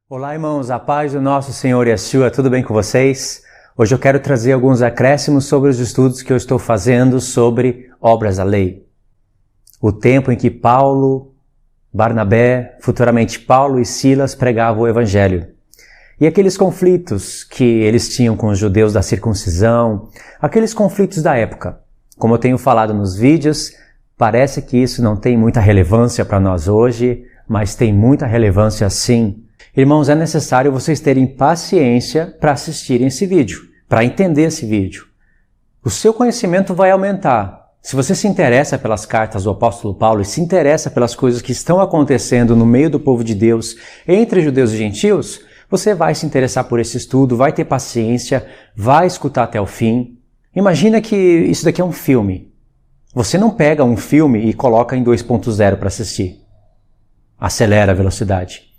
Olá, irmãos, a paz do nosso Senhor Yeshua, tudo bem com vocês? Hoje eu quero trazer alguns acréscimos sobre os estudos que eu estou fazendo sobre obras da lei. O tempo em que Paulo, Barnabé, futuramente Paulo e Silas pregavam o Evangelho. E aqueles conflitos que eles tinham com os judeus da circuncisão, aqueles conflitos da época. Como eu tenho falado nos vídeos, parece que isso não tem muita relevância para nós hoje, mas tem muita relevância sim. Irmãos, é necessário vocês terem paciência para assistirem esse vídeo, para entender esse vídeo. O seu conhecimento vai aumentar. Se você se interessa pelas cartas do apóstolo Paulo e se interessa pelas coisas que estão acontecendo no meio do povo de Deus, entre judeus e gentios, você vai se interessar por esse estudo, vai ter paciência, vai escutar até o fim. Imagina que isso daqui é um filme. Você não pega um filme e coloca em 2.0 para assistir. Acelera a velocidade.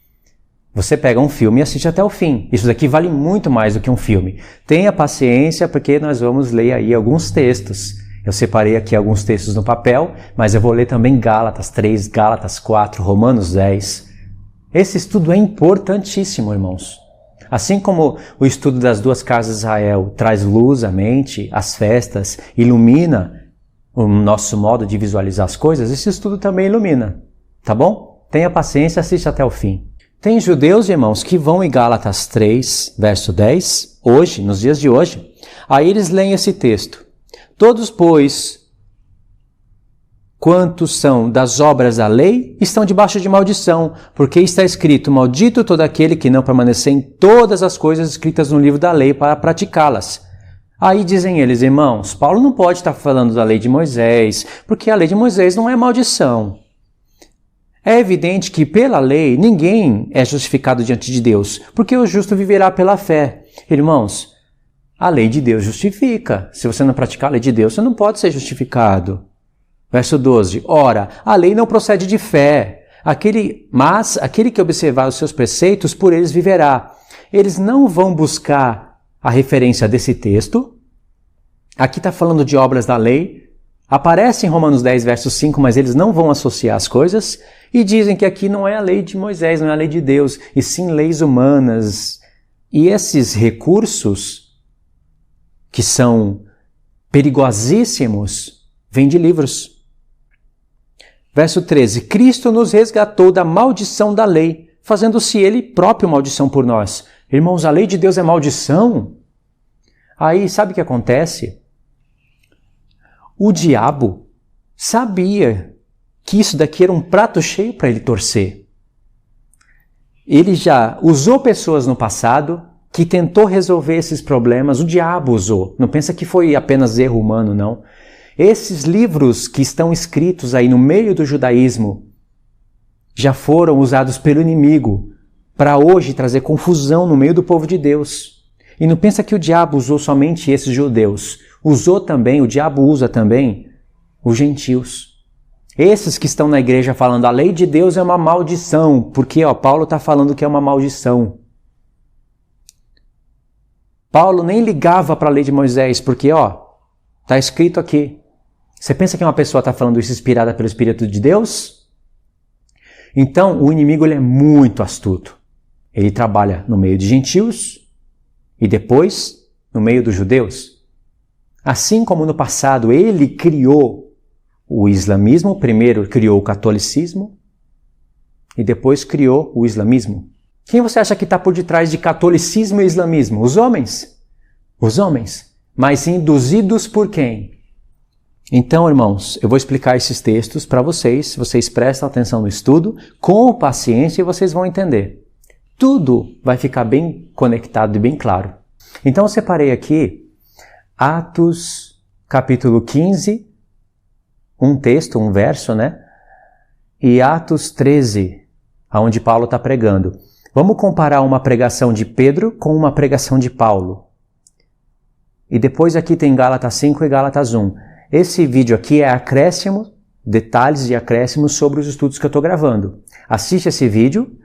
Você pega um filme e assiste até o fim. Isso daqui vale muito mais do que um filme. Tenha paciência porque nós vamos ler aí alguns textos. Eu separei aqui alguns textos no papel, mas eu vou ler também Gálatas 3, Gálatas 4, Romanos 10. Esse estudo é importantíssimo, irmãos. Assim como o estudo das duas casas de Israel traz luz à mente, às festas, ilumina o nosso modo de visualizar as coisas, esse estudo também ilumina. Tá bom? Tenha paciência, assiste até o fim. Tem judeus, irmãos, que vão em Gálatas 3, verso 10, hoje, nos dias de hoje. Aí eles leem esse texto. Todos, pois, quantos são das obras da lei, estão debaixo de maldição, porque está escrito, maldito todo aquele que não permanecer em todas as coisas escritas no livro da lei para praticá-las. Aí dizem eles, irmãos, Paulo não pode estar falando da lei de Moisés, porque a lei de Moisés não é maldição. É evidente que pela lei ninguém é justificado diante de Deus, porque o justo viverá pela fé. Irmãos, a lei de Deus justifica. Se você não praticar a lei de Deus, você não pode ser justificado. Verso 12. Ora, a lei não procede de fé, mas aquele que observar os seus preceitos, por eles viverá. Eles não vão buscar a referência desse texto. Aqui está falando de obras da lei. Aparece em Romanos 10, verso 5, mas eles não vão associar as coisas. E dizem que aqui não é a lei de Moisés, não é a lei de Deus, e sim leis humanas. E esses recursos, que são perigosíssimos, vêm de livros. Verso 13. Cristo nos resgatou da maldição da lei, fazendo-se ele próprio maldição por nós. Irmãos, a lei de Deus é maldição? Aí, sabe o que acontece? O diabo sabia que isso daqui era um prato cheio para ele torcer. Ele já usou pessoas no passado que tentou resolver esses problemas. O diabo usou. Não pensa que foi apenas erro humano, não. Esses livros que estão escritos aí no meio do judaísmo já foram usados pelo inimigo para hoje trazer confusão no meio do povo de Deus. E não pensa que o diabo usou somente esses judeus. Usou também, o diabo usa também os gentios. Esses que estão na igreja falando a lei de Deus é uma maldição, porque Paulo está falando que é uma maldição. Paulo nem ligava para a lei de Moisés, porque está escrito aqui. Você pensa que uma pessoa está falando isso inspirada pelo Espírito de Deus? Então, o inimigo ele é muito astuto. Ele trabalha no meio de gentios e depois no meio dos judeus. Assim como no passado ele criou o islamismo, primeiro criou o catolicismo e depois criou o islamismo. Quem você acha que está por detrás de catolicismo e islamismo? Os homens. Os homens. Mas induzidos por quem? Então, irmãos, eu vou explicar esses textos para vocês. Vocês prestam atenção no estudo, com paciência, e vocês vão entender. Tudo vai ficar bem conectado e bem claro. Então, eu separei aqui Atos, capítulo 15, um texto, um verso, né? E Atos 13, onde Paulo está pregando. Vamos comparar uma pregação de Pedro com uma pregação de Paulo. E depois aqui tem Gálatas 5 e Gálatas 1. Esse vídeo aqui é acréscimo, detalhes e acréscimos sobre os estudos que eu estou gravando. Assiste esse vídeo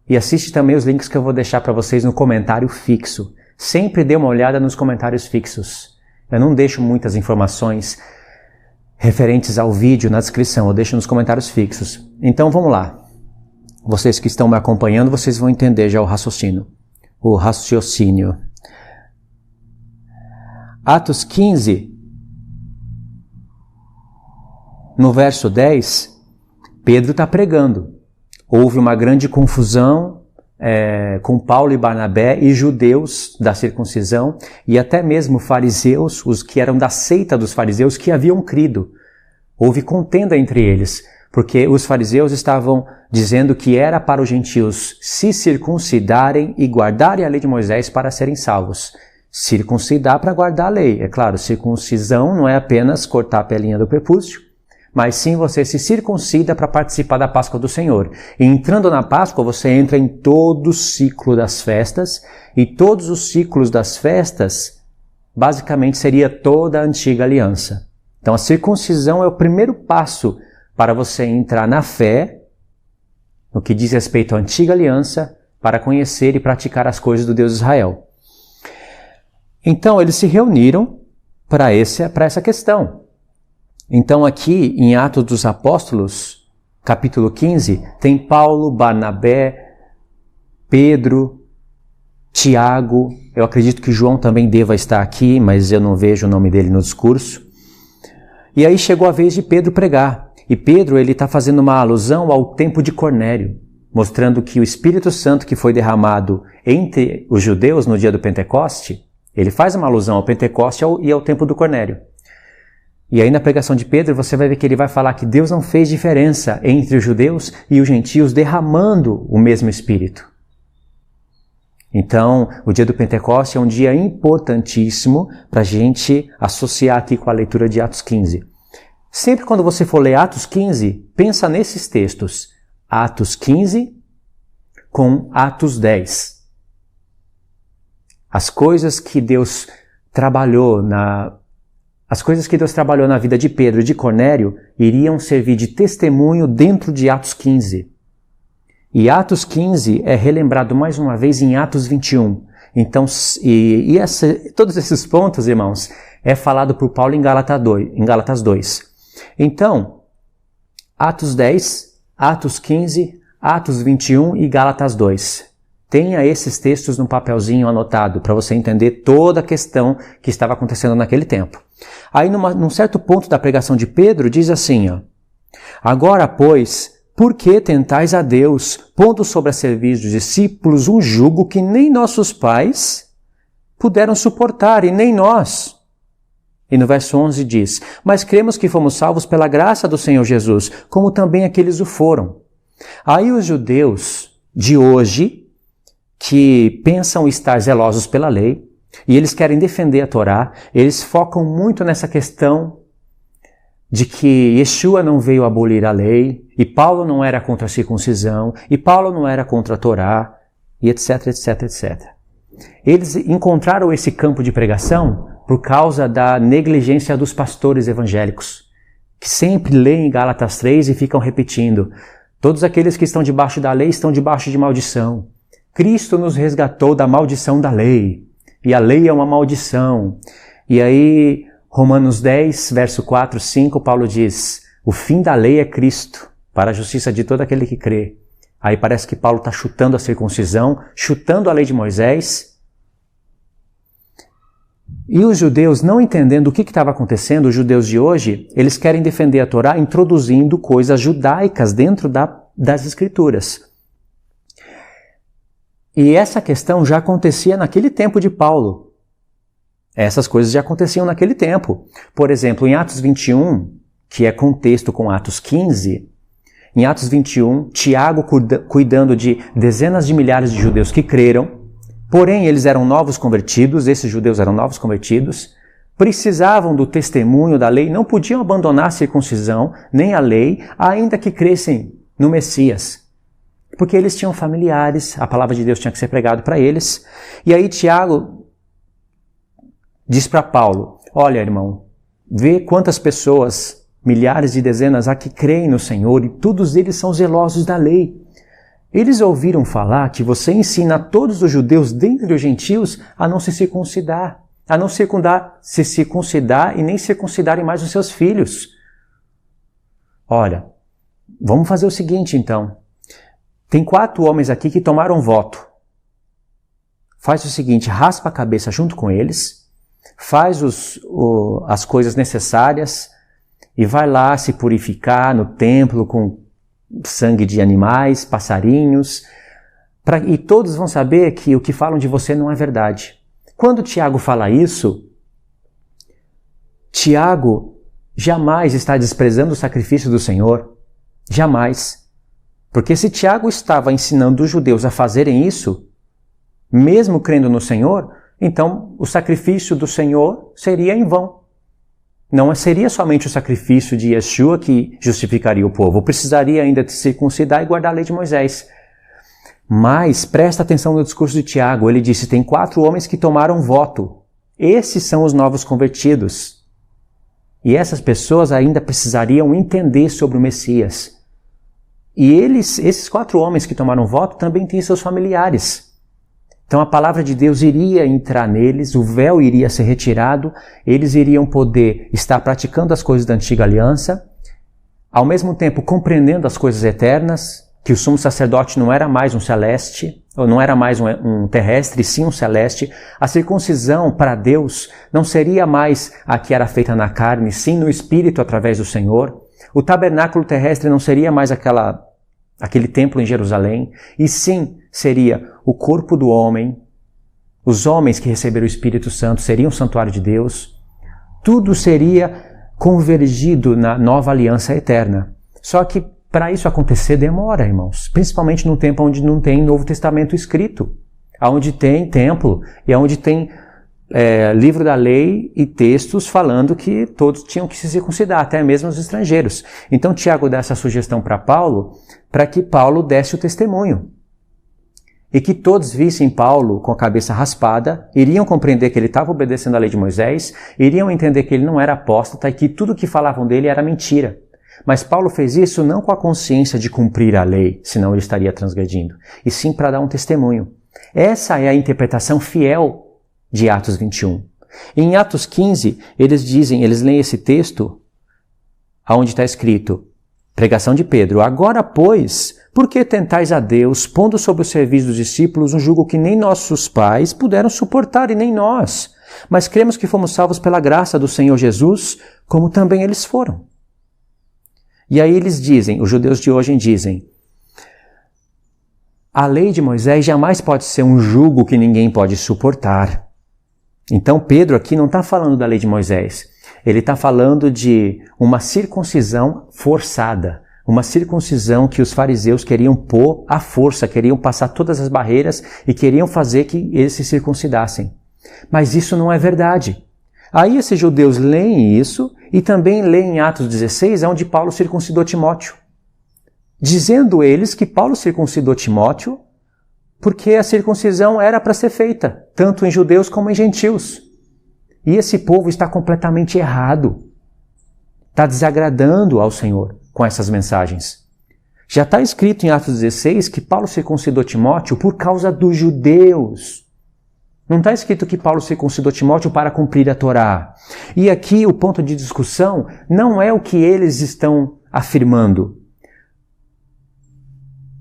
e assiste também os links que eu vou deixar para vocês no comentário fixo. Sempre dê uma olhada nos comentários fixos. Eu não deixo muitas informações referentes ao vídeo na descrição, eu deixo nos comentários fixos. Então vamos lá. Vocês que estão me acompanhando, vocês vão entender já o raciocínio. Atos 15, no verso 10, Pedro está pregando. Houve uma grande confusão com Paulo e Barnabé e judeus da circuncisão e até mesmo fariseus, os que eram da seita dos fariseus, que haviam crido. Houve contenda entre eles, porque os fariseus estavam dizendo que era para os gentios se circuncidarem e guardarem a lei de Moisés para serem salvos. Circuncidar para guardar a lei. É claro, circuncisão não é apenas cortar a pelinha do prepúcio, mas sim você se circuncida para participar da Páscoa do Senhor. E entrando na Páscoa, você entra em todo o ciclo das festas, e todos os ciclos das festas, basicamente, seria toda a antiga aliança. Então, a circuncisão é o primeiro passo para você entrar na fé, no que diz respeito à antiga aliança, para conhecer e praticar as coisas do Deus de Israel. Então, eles se reuniram para essa questão. Então, aqui em Atos dos Apóstolos, capítulo 15, tem Paulo, Barnabé, Pedro, Tiago. Eu acredito que João também deva estar aqui, mas eu não vejo o nome dele no discurso. E aí chegou a vez de Pedro pregar. E Pedro, ele está fazendo uma alusão ao tempo de Cornélio, mostrando que o Espírito Santo que foi derramado entre os judeus no dia do Pentecoste, ele faz uma alusão ao Pentecoste e ao tempo do Cornélio. E aí na pregação de Pedro você vai ver que ele vai falar que Deus não fez diferença entre os judeus e os gentios derramando o mesmo Espírito. Então, o dia do Pentecoste é um dia importantíssimo para a gente associar aqui com a leitura de Atos 15. Sempre quando você for ler Atos 15, pensa nesses textos. Atos 15 com Atos 10. As coisas que Deus trabalhou na vida de Pedro e de Cornélio iriam servir de testemunho dentro de Atos 15. E Atos 15 é relembrado mais uma vez em Atos 21. Então, todos esses pontos, irmãos, é falado por Paulo em Gálatas 2. Então, Atos 10, Atos 15, Atos 21 e Gálatas 2. Tenha esses textos num papelzinho anotado para você entender toda a questão que estava acontecendo naquele tempo. Aí, num certo ponto da pregação de Pedro, diz assim, ó: agora, pois, por que tentais a Deus, pondo sobre a serviço dos discípulos um jugo que nem nossos pais puderam suportar, e nem nós? E no verso 11 diz: mas cremos que fomos salvos pela graça do Senhor Jesus, como também aqueles o foram. Aí os judeus de hoje, que pensam estar zelosos pela lei, e eles querem defender a Torá, eles focam muito nessa questão de que Yeshua não veio abolir a lei, e Paulo não era contra a circuncisão, e Paulo não era contra a Torá, e etc, etc, etc. Eles encontraram esse campo de pregação por causa da negligência dos pastores evangélicos, que sempre leem Gálatas 3 e ficam repetindo: todos aqueles que estão debaixo da lei estão debaixo de maldição. Cristo nos resgatou da maldição da lei, e a lei é uma maldição. E aí, Romanos 10, verso 4, 5, Paulo diz: o fim da lei é Cristo, para a justiça de todo aquele que crê. Aí parece que Paulo está chutando a circuncisão, chutando a lei de Moisés. E os judeus, não entendendo o que estava acontecendo, os judeus de hoje, eles querem defender a Torá introduzindo coisas judaicas dentro das Escrituras. E essa questão já acontecia naquele tempo de Paulo. Essas coisas já aconteciam naquele tempo. Por exemplo, em Atos 21, que é contexto com Atos 15, em Atos 21, Tiago cuidando de dezenas de milhares de judeus que creram, porém eles eram novos convertidos, esses judeus eram novos convertidos, precisavam do testemunho da lei, não podiam abandonar a circuncisão, nem a lei, ainda que crescem no Messias. Porque eles tinham familiares, a palavra de Deus tinha que ser pregada para eles. E aí Tiago diz para Paulo: olha, irmão, vê quantas pessoas, milhares e dezenas há que creem no Senhor, e todos eles são zelosos da lei. Eles ouviram falar que você ensina a todos os judeus dentre os gentios a não se circuncidar, a não se circuncidar e nem circuncidarem mais os seus filhos. Olha, vamos fazer o seguinte então. Tem 4 homens aqui que tomaram voto. Faz o seguinte, raspa a cabeça junto com eles, faz as coisas necessárias e vai lá se purificar no templo com sangue de animais, passarinhos, e todos vão saber que o que falam de você não é verdade. Quando Tiago fala isso, Tiago jamais está desprezando o sacrifício do Senhor. Jamais. Porque se Tiago estava ensinando os judeus a fazerem isso, mesmo crendo no Senhor, então o sacrifício do Senhor seria em vão. Não seria somente o sacrifício de Yeshua que justificaria o povo. Precisaria ainda de circuncidar e guardar a lei de Moisés. Mas presta atenção no discurso de Tiago. Ele disse, tem 4 homens que tomaram voto. Esses são os novos convertidos. E essas pessoas ainda precisariam entender sobre o Messias. E esses 4 homens que tomaram voto também têm seus familiares. Então a palavra de Deus iria entrar neles, o véu iria ser retirado, eles iriam poder estar praticando as coisas da antiga aliança, ao mesmo tempo compreendendo as coisas eternas, que o sumo sacerdote não era mais um celeste, ou não era mais um terrestre, sim um celeste. A circuncisão para Deus não seria mais a que era feita na carne, sim no espírito através do Senhor. O tabernáculo terrestre não seria mais aquele templo em Jerusalém, e sim seria o corpo do homem, os homens que receberam o Espírito Santo seriam o santuário de Deus. Tudo seria convergido na nova aliança eterna. Só que para isso acontecer demora, irmãos, principalmente num tempo onde não tem Novo Testamento escrito, onde tem templo e onde tem livro da lei e textos falando que todos tinham que se circuncidar, até mesmo os estrangeiros. Então Tiago dá essa sugestão para Paulo, para que Paulo desse o testemunho. E que todos vissem Paulo com a cabeça raspada, iriam compreender que ele estava obedecendo a lei de Moisés, iriam entender que ele não era apóstata e que tudo que falavam dele era mentira. Mas Paulo fez isso não com a consciência de cumprir a lei, senão ele estaria transgredindo, e sim para dar um testemunho. Essa é a interpretação fiel de Atos 21. Em Atos 15, eles leem esse texto, onde está escrito, pregação de Pedro, agora, pois, por que tentais a Deus, pondo sobre o serviço dos discípulos um jugo que nem nossos pais puderam suportar e nem nós? Mas cremos que fomos salvos pela graça do Senhor Jesus, como também eles foram. E aí eles dizem, os judeus de hoje dizem, a lei de Moisés jamais pode ser um jugo que ninguém pode suportar. Então Pedro aqui não está falando da lei de Moisés, ele está falando de uma circuncisão forçada, uma circuncisão que os fariseus queriam pôr à força, queriam passar todas as barreiras e queriam fazer que eles se circuncidassem. Mas isso não é verdade. Aí esses judeus leem isso e também leem em Atos 16, onde Paulo circuncidou Timóteo, dizendo eles que Paulo circuncidou Timóteo porque a circuncisão era para ser feita, tanto em judeus como em gentios. E esse povo está completamente errado. Está desagradando ao Senhor com essas mensagens. Já está escrito em Atos 16 que Paulo circuncidou Timóteo por causa dos judeus. Não está escrito que Paulo circuncidou Timóteo para cumprir a Torá. E aqui o ponto de discussão não é o que eles estão afirmando.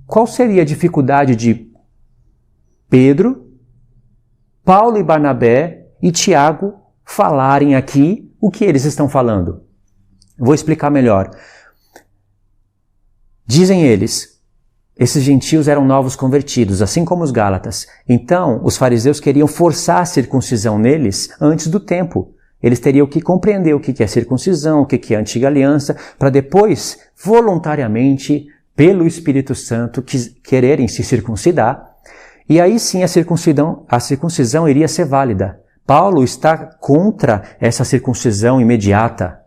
Qual seria a dificuldade de Pedro, Paulo e Barnabé e Tiago falarem aqui o que eles estão falando? Vou explicar melhor. Dizem eles, esses gentios eram novos convertidos, assim como os gálatas. Então, os fariseus queriam forçar a circuncisão neles antes do tempo. Eles teriam que compreender o que é circuncisão, o que é a antiga aliança, para depois, voluntariamente, pelo Espírito Santo, quererem se circuncidar. E aí sim a circuncisão iria ser válida. Paulo está contra essa circuncisão imediata,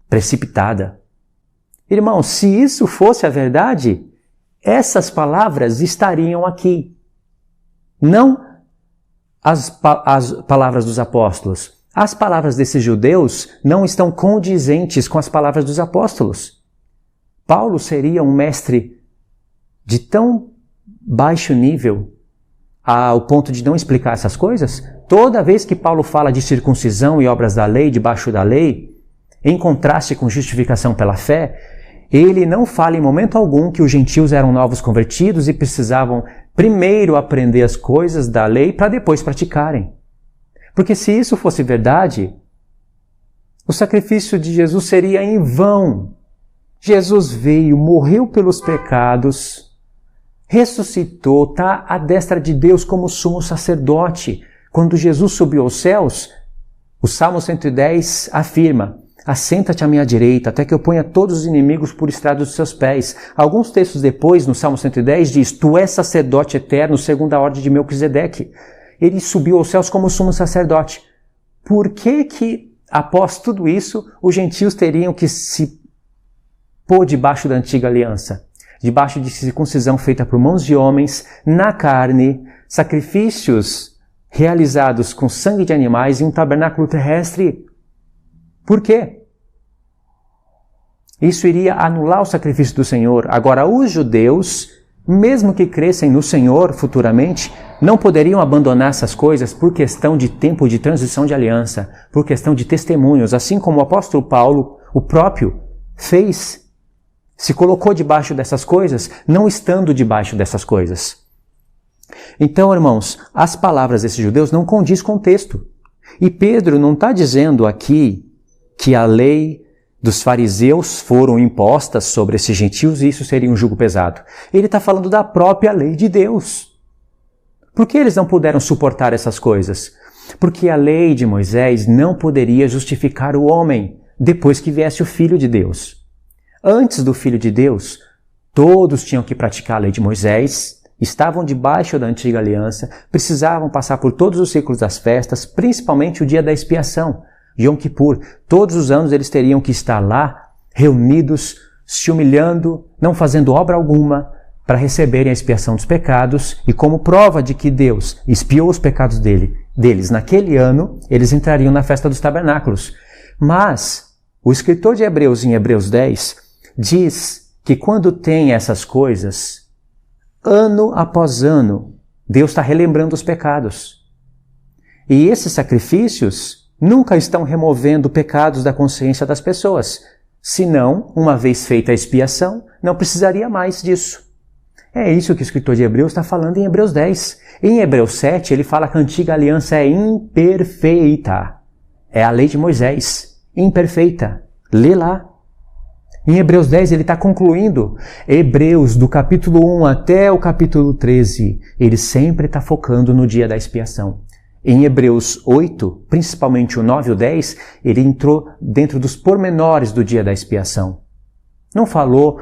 precipitada. Irmão, se isso fosse a verdade, essas palavras estariam aqui. Não as palavras dos apóstolos. As palavras desses judeus não estão condizentes com as palavras dos apóstolos. Paulo seria um mestre de tão baixo nível ao ponto de não explicar essas coisas? Toda vez que Paulo fala de circuncisão e obras da lei, debaixo da lei, em contraste com justificação pela fé, ele não fala em momento algum que os gentios eram novos convertidos e precisavam primeiro aprender as coisas da lei para depois praticarem. Porque se isso fosse verdade, o sacrifício de Jesus seria em vão. Jesus veio, morreu pelos pecados, ressuscitou, está à destra de Deus como sumo sacerdote. Quando Jesus subiu aos céus, o Salmo 110 afirma: assenta-te à minha direita, até que eu ponha todos os inimigos por estrado dos seus pés. Alguns textos depois, no Salmo 110, diz: tu és sacerdote eterno, segundo a ordem de Melquisedeque. Ele subiu aos céus como sumo sacerdote. Por que, após tudo isso, os gentios teriam que se pôr debaixo da antiga aliança? Debaixo de circuncisão feita por mãos de homens, na carne, sacrifícios realizados com sangue de animais em um tabernáculo terrestre. Por quê? Isso iria anular o sacrifício do Senhor. Agora, os judeus, mesmo que crescem no Senhor futuramente, não poderiam abandonar essas coisas por questão de tempo de transição de aliança, por questão de testemunhos, assim como o apóstolo Paulo, o próprio, fez. Se colocou debaixo dessas coisas, não estando debaixo dessas coisas. Então, irmãos, as palavras desses judeus não condiz com o texto. E Pedro não está dizendo aqui que a lei dos fariseus foram impostas sobre esses gentios e isso seria um jugo pesado. Ele está falando da própria lei de Deus. Por que eles não puderam suportar essas coisas? Porque a lei de Moisés não poderia justificar o homem depois que viesse o Filho de Deus. Antes do Filho de Deus, todos tinham que praticar a lei de Moisés, estavam debaixo da antiga aliança, precisavam passar por todos os ciclos das festas, principalmente o dia da expiação, Yom Kippur. Todos os anos eles teriam que estar lá, reunidos, se humilhando, não fazendo obra alguma, para receberem a expiação dos pecados, e como prova de que Deus expiou os pecados deles naquele ano, eles entrariam na festa dos tabernáculos. Mas o escritor de Hebreus, em Hebreus 10, diz que quando tem essas coisas, ano após ano, Deus está relembrando os pecados. E esses sacrifícios nunca estão removendo pecados da consciência das pessoas. Senão, uma vez feita a expiação, não precisaria mais disso. É isso que o escritor de Hebreus está falando em Hebreus 10. Em Hebreus 7, ele fala que a antiga aliança é imperfeita. É a lei de Moisés. Imperfeita. Lê lá. Em Hebreus 10, ele está concluindo. Hebreus, do capítulo 1 até o capítulo 13, ele sempre está focando no dia da expiação. Em Hebreus 8, principalmente o 9 e o 10, ele entrou dentro dos pormenores do dia da expiação. Não falou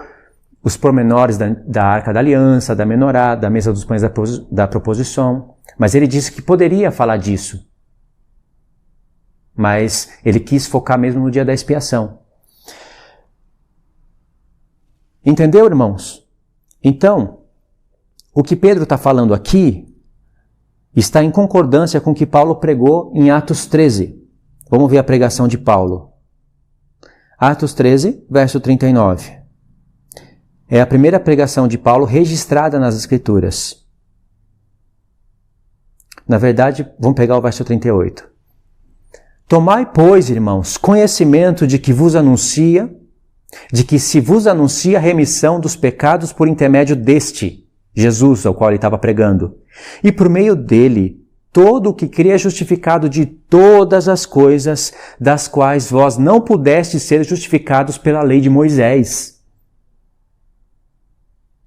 os pormenores da Arca da Aliança, da Menorá, da Mesa dos Pães da Proposição, mas ele disse que poderia falar disso. Mas ele quis focar mesmo no dia da expiação. Entendeu, irmãos? Então, o que Pedro está falando aqui está em concordância com o que Paulo pregou em Atos 13. Vamos ver a pregação de Paulo. Atos 13, verso 39. É a primeira pregação de Paulo registrada nas Escrituras. Na verdade, vamos pegar o verso 38. Tomai, pois, irmãos, conhecimento de que se vos anuncia a remissão dos pecados por intermédio deste, Jesus, ao qual ele estava pregando. E por meio dele, todo o que crê é justificado de todas as coisas das quais vós não pudestes ser justificados pela lei de Moisés.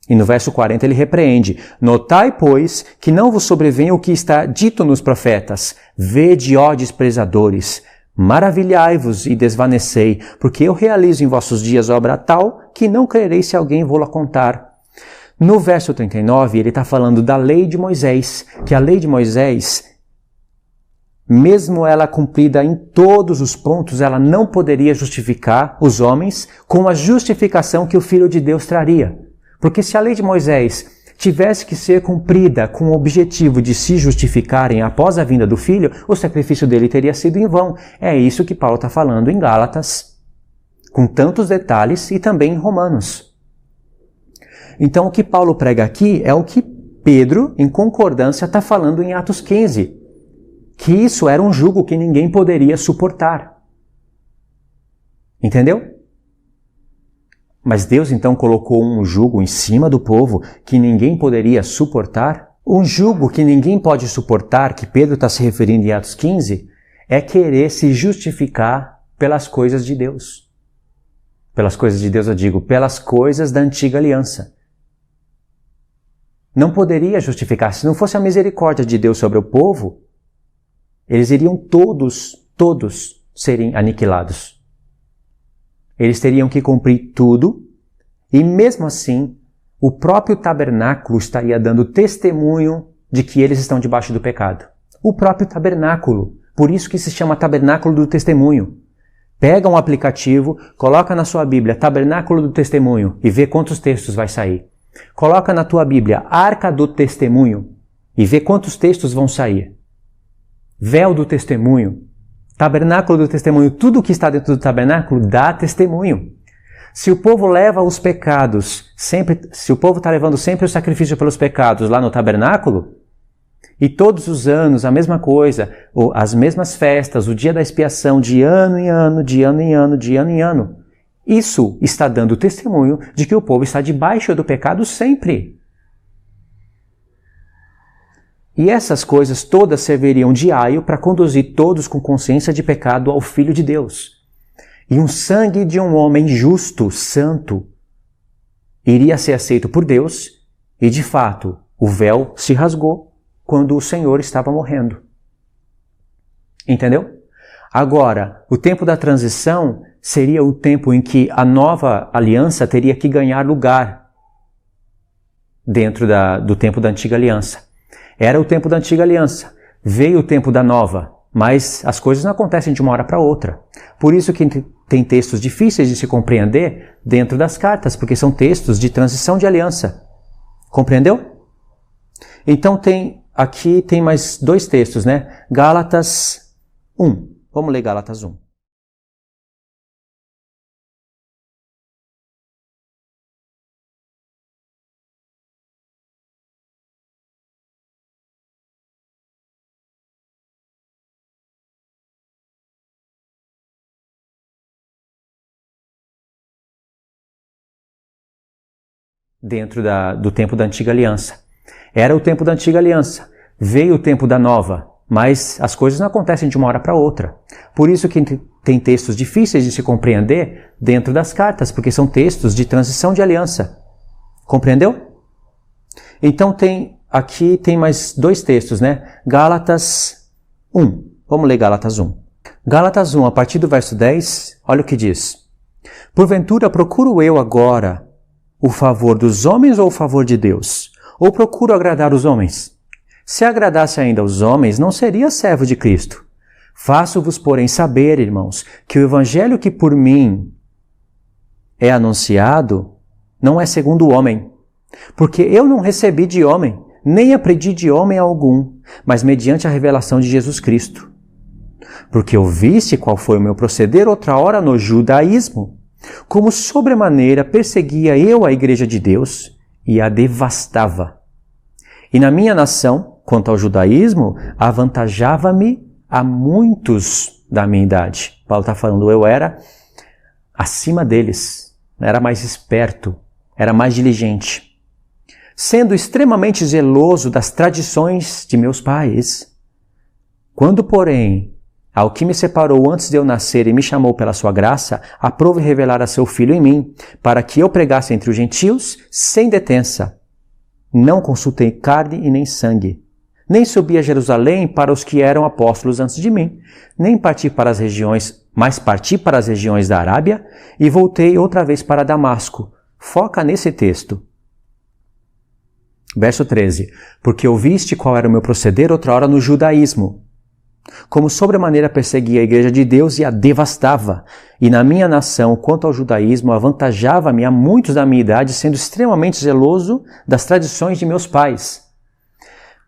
E no verso 40 ele repreende: notai, pois, que não vos sobrevenha o que está dito nos profetas. Vede, ó desprezadores, maravilhai-vos e desvanecei, porque eu realizo em vossos dias obra tal que não crereis se alguém vô-la contar. No verso 39 ele está falando da lei de Moisés, que a lei de Moisés, mesmo ela cumprida em todos os pontos, ela não poderia justificar os homens com a justificação que o Filho de Deus traria. Porque se a lei de Moisés tivesse que ser cumprida com o objetivo de se justificarem após a vinda do Filho, o sacrifício dele teria sido em vão. É isso que Paulo está falando em Gálatas, com tantos detalhes, e também em Romanos. Então o que Paulo prega aqui é o que Pedro, em concordância, está falando em Atos 15, que isso era um jugo que ninguém poderia suportar. Entendeu? Mas Deus então colocou um jugo em cima do povo que ninguém poderia suportar? Um jugo que ninguém pode suportar, que Pedro está se referindo em Atos 15, é querer se justificar pelas coisas de Deus. Pelas coisas de Deus eu digo, pelas coisas da antiga aliança. Não poderia justificar. Se não fosse a misericórdia de Deus sobre o povo, eles iriam todos serem aniquilados. Eles teriam que cumprir tudo, e mesmo assim, o próprio tabernáculo estaria dando testemunho de que eles estão debaixo do pecado. O próprio tabernáculo. Por isso que se chama tabernáculo do testemunho. Pega um aplicativo, coloca na sua Bíblia tabernáculo do testemunho e vê quantos textos vai sair. Coloca na tua Bíblia arca do testemunho e vê quantos textos vão sair. Véu do testemunho. Tabernáculo do testemunho, tudo que está dentro do tabernáculo dá testemunho. Se o povo leva os pecados, se o povo está levando sempre o sacrifício pelos pecados lá no tabernáculo, e todos os anos a mesma coisa, ou as mesmas festas, o dia da expiação, de ano em ano, de ano em ano, de ano em ano, isso está dando testemunho de que o povo está debaixo do pecado sempre. E essas coisas todas serviriam de aio para conduzir todos com consciência de pecado ao Filho de Deus. E um sangue de um homem justo, santo, iria ser aceito por Deus, e de fato o véu se rasgou quando o Senhor estava morrendo. Entendeu? Agora, o tempo da transição seria o tempo em que a nova aliança teria que ganhar lugar dentro do tempo da antiga aliança. Era o tempo da antiga aliança. Veio o tempo da nova, mas as coisas não acontecem de uma hora para outra. Por isso que tem textos difíceis de se compreender dentro das cartas, porque são textos de transição de aliança. Compreendeu? Então aqui tem mais dois textos, né? Gálatas 1. Vamos ler Gálatas 1. Dentro do tempo da antiga aliança. Era o tempo da antiga aliança. Veio o tempo da nova, mas as coisas não acontecem de uma hora para outra. Por isso que tem textos difíceis de se compreender dentro das cartas, porque são textos de transição de aliança. Compreendeu? Então aqui tem mais dois textos, né? Gálatas 1. Vamos ler Gálatas 1. Gálatas 1, a partir do verso 10, olha o que diz. Porventura procuro eu agora o favor dos homens ou o favor de Deus? Ou procuro agradar os homens? Se agradasse ainda os homens, não seria servo de Cristo. Faço-vos, porém, saber, irmãos, que o evangelho que por mim é anunciado não é segundo o homem. Porque eu não recebi de homem, nem aprendi de homem algum, mas mediante a revelação de Jesus Cristo. Porque ouviste qual foi o meu proceder outra hora no judaísmo, como sobremaneira perseguia eu a igreja de Deus e a devastava. E na minha nação, quanto ao judaísmo, avantajava-me a muitos da minha idade. Paulo está falando, eu era acima deles, era mais esperto, era mais diligente. Sendo extremamente zeloso das tradições de meus pais. Quando, porém, ao que me separou antes de eu nascer e me chamou pela sua graça, aprove revelar a seu Filho em mim, para que eu pregasse entre os gentios sem detença. Não consultei carne e nem sangue. Nem subi a Jerusalém para os que eram apóstolos antes de mim, nem parti para as regiões, mas parti para as regiões da Arábia e voltei outra vez para Damasco. Foca nesse texto. Verso 13. Porque ouviste qual era o meu proceder outra hora no judaísmo, como sobremaneira perseguia a igreja de Deus e a devastava. E na minha nação, quanto ao judaísmo, avantajava-me a muitos da minha idade, sendo extremamente zeloso das tradições de meus pais.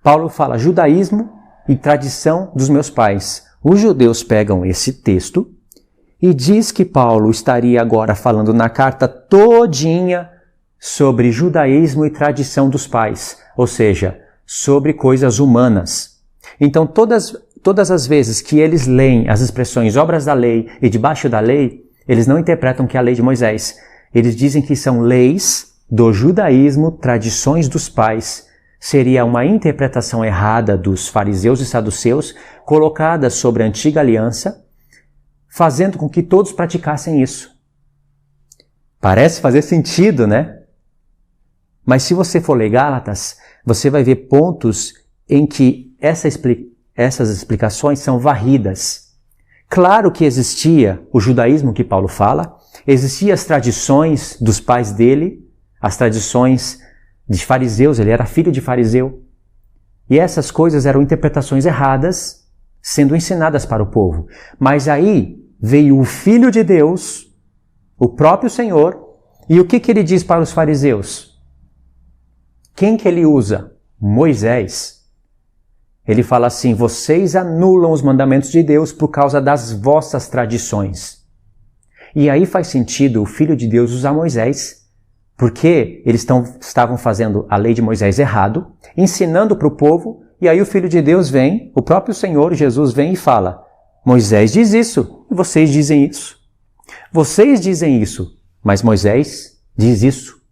Paulo fala judaísmo e tradição dos meus pais. Os judeus pegam esse texto e diz que Paulo estaria agora falando na carta todinha sobre judaísmo e tradição dos pais, ou seja, sobre coisas humanas. Então, todas as vezes que eles leem as expressões obras da lei e debaixo da lei, eles não interpretam que é a lei de Moisés. Eles dizem que são leis do judaísmo, tradições dos pais. Seria uma interpretação errada dos fariseus e saduceus, colocada sobre a antiga aliança, fazendo com que todos praticassem isso. Parece fazer sentido, né? Mas se você for ler Gálatas, você vai ver pontos em que essas explicações são varridas. Claro que existia o judaísmo que Paulo fala, existiam as tradições dos pais dele, as tradições de fariseus, ele era filho de fariseu. E essas coisas eram interpretações erradas, sendo ensinadas para o povo. Mas aí veio o Filho de Deus, o próprio Senhor, e o que ele diz para os fariseus? Quem que ele usa? Moisés. Ele fala assim, vocês anulam os mandamentos de Deus por causa das vossas tradições. E aí faz sentido o Filho de Deus usar Moisés, porque eles estavam fazendo a lei de Moisés errado, ensinando para o povo, e aí o Filho de Deus vem, o próprio Senhor Jesus vem e fala, Moisés diz isso, e vocês dizem isso. Vocês dizem isso, mas Moisés diz isso.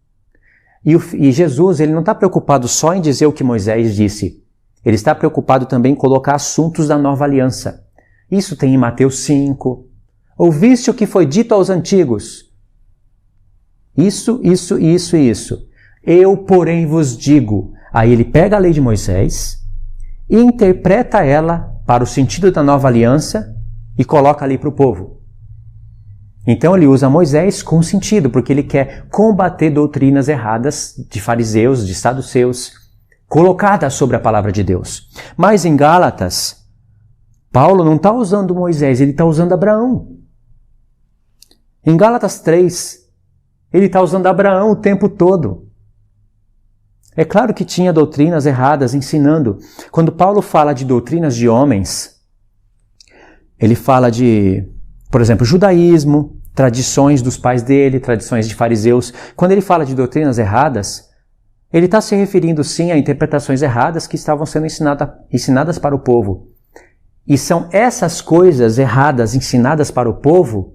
E Jesus, ele não está preocupado só em dizer o que Moisés disse, ele está preocupado também em colocar assuntos da nova aliança. Isso tem em Mateus 5. Ouviste o que foi dito aos antigos? Isso. Eu, porém, vos digo. Aí ele pega a lei de Moisés e interpreta ela para o sentido da nova aliança e coloca ali para o povo. Então ele usa Moisés com sentido, porque ele quer combater doutrinas erradas de fariseus, de saduceus, colocadas sobre a palavra de Deus. Mas em Gálatas, Paulo não está usando Moisés, ele está usando Abraão. Em Gálatas 3, ele está usando Abraão o tempo todo. É claro que tinha doutrinas erradas ensinando. Quando Paulo fala de doutrinas de homens, ele fala de, por exemplo, judaísmo, tradições dos pais dele, tradições de fariseus. Quando ele fala de doutrinas erradas, ele está se referindo sim a interpretações erradas que estavam sendo ensinadas para o povo. E são essas coisas erradas ensinadas para o povo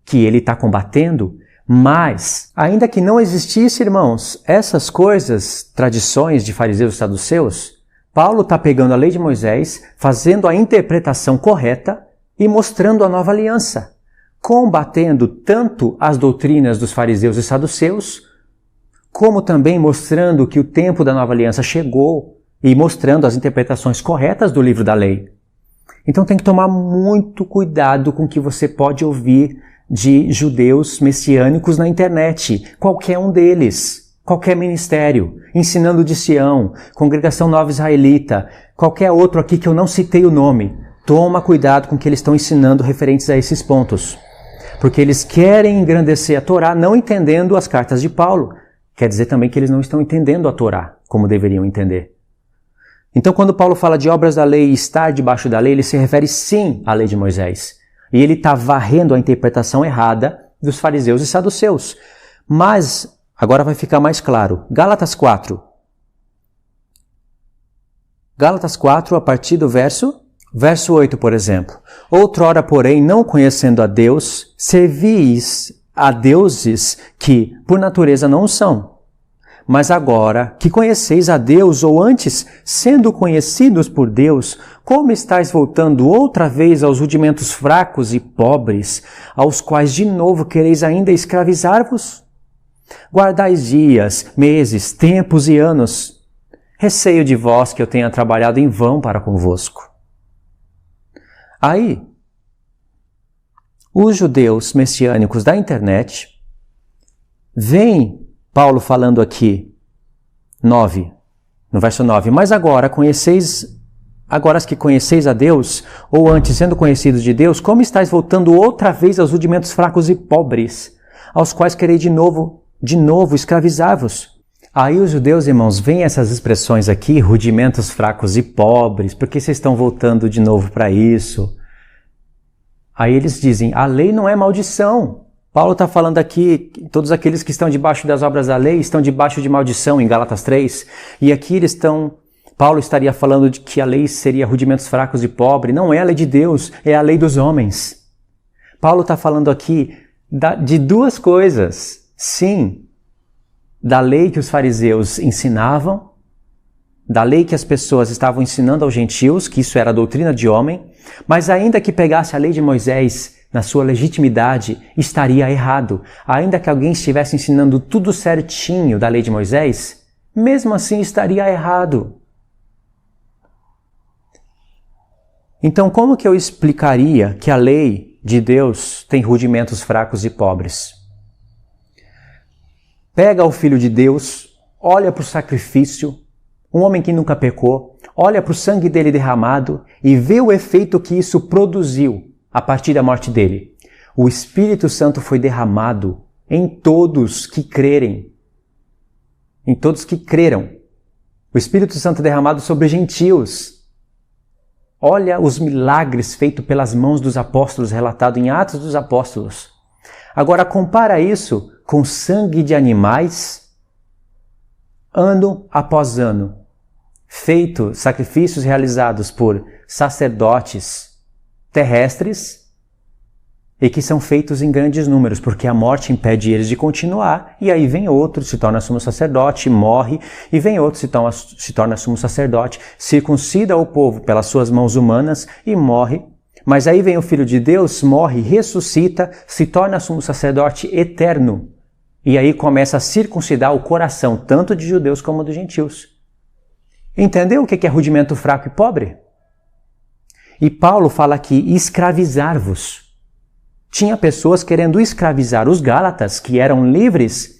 que ele está combatendo, mas, ainda que não existisse, irmãos, essas coisas, tradições de fariseus e saduceus, Paulo está pegando a lei de Moisés, fazendo a interpretação correta e mostrando a nova aliança, combatendo tanto as doutrinas dos fariseus e saduceus, como também mostrando que o tempo da nova aliança chegou e mostrando as interpretações corretas do livro da lei. Então tem que tomar muito cuidado com o que você pode ouvir de judeus messiânicos na internet, qualquer um deles, qualquer ministério, Ensinando de Sião, Congregação Nova Israelita, qualquer outro aqui que eu não citei o nome. Toma cuidado com o que eles estão ensinando referentes a esses pontos, porque eles querem engrandecer a Torá não entendendo as cartas de Paulo. Quer dizer também que eles não estão entendendo a Torá como deveriam entender. Então, quando Paulo fala de obras da lei e estar debaixo da lei, ele se refere sim à lei de Moisés. E ele está varrendo a interpretação errada dos fariseus e saduceus. Mas, agora vai ficar mais claro. Gálatas 4. Gálatas 4, a partir do verso 8, por exemplo. Outrora, porém, não conhecendo a Deus, servis a deuses que, por natureza, não são. Mas agora que conheceis a Deus, ou antes, sendo conhecidos por Deus, como estáis voltando outra vez aos rudimentos fracos e pobres, aos quais de novo quereis ainda escravizar-vos? Guardais dias, meses, tempos e anos. Receio de vós que eu tenha trabalhado em vão para convosco. Aí, os judeus messiânicos da internet veem Paulo falando aqui, no verso 9, mas agora as que conheceis a Deus, ou antes sendo conhecidos de Deus, como estáis voltando outra vez aos rudimentos fracos e pobres, aos quais querei de novo escravizar-vos? Aí os judeus, irmãos, veem essas expressões aqui, rudimentos fracos e pobres, por que vocês estão voltando de novo para isso? Aí eles dizem, a lei não é maldição. Paulo está falando aqui, todos aqueles que estão debaixo das obras da lei estão debaixo de maldição, em Gálatas 3. E aqui Paulo estaria falando de que a lei seria rudimentos fracos e pobres. Não é a lei de Deus, é a lei dos homens. Paulo está falando aqui de duas coisas. sim, da lei que os fariseus ensinavam, da lei que as pessoas estavam ensinando aos gentios, que isso era a doutrina de homem, mas ainda que pegasse a lei de Moisés na sua legitimidade, estaria errado. Ainda que alguém estivesse ensinando tudo certinho da lei de Moisés, mesmo assim estaria errado. Então, como que eu explicaria que a lei de Deus tem rudimentos fracos e pobres? Pega o Filho de Deus, olha para o sacrifício, um homem que nunca pecou, olha para o sangue dele derramado e vê o efeito que isso produziu a partir da morte dele. O Espírito Santo foi derramado em todos que crerem. Em todos que creram. O Espírito Santo derramado sobre gentios. Olha os milagres feitos pelas mãos dos apóstolos, relatado em Atos dos Apóstolos. Agora compara isso com sangue de animais, ano após ano, sacrifícios realizados por sacerdotes terrestres e que são feitos em grandes números, porque a morte impede eles de continuar, e aí vem outro, se torna sumo sacerdote, morre, e vem outro, se torna sumo sacerdote, circuncida o povo pelas suas mãos humanas e morre. Mas aí vem o Filho de Deus, morre, ressuscita, se torna sumo sacerdote eterno. E aí começa a circuncidar o coração, tanto de judeus como de gentios. Entendeu o que é rudimento fraco e pobre? E Paulo fala aqui, escravizar-vos. Tinha pessoas querendo escravizar os Gálatas, que eram livres,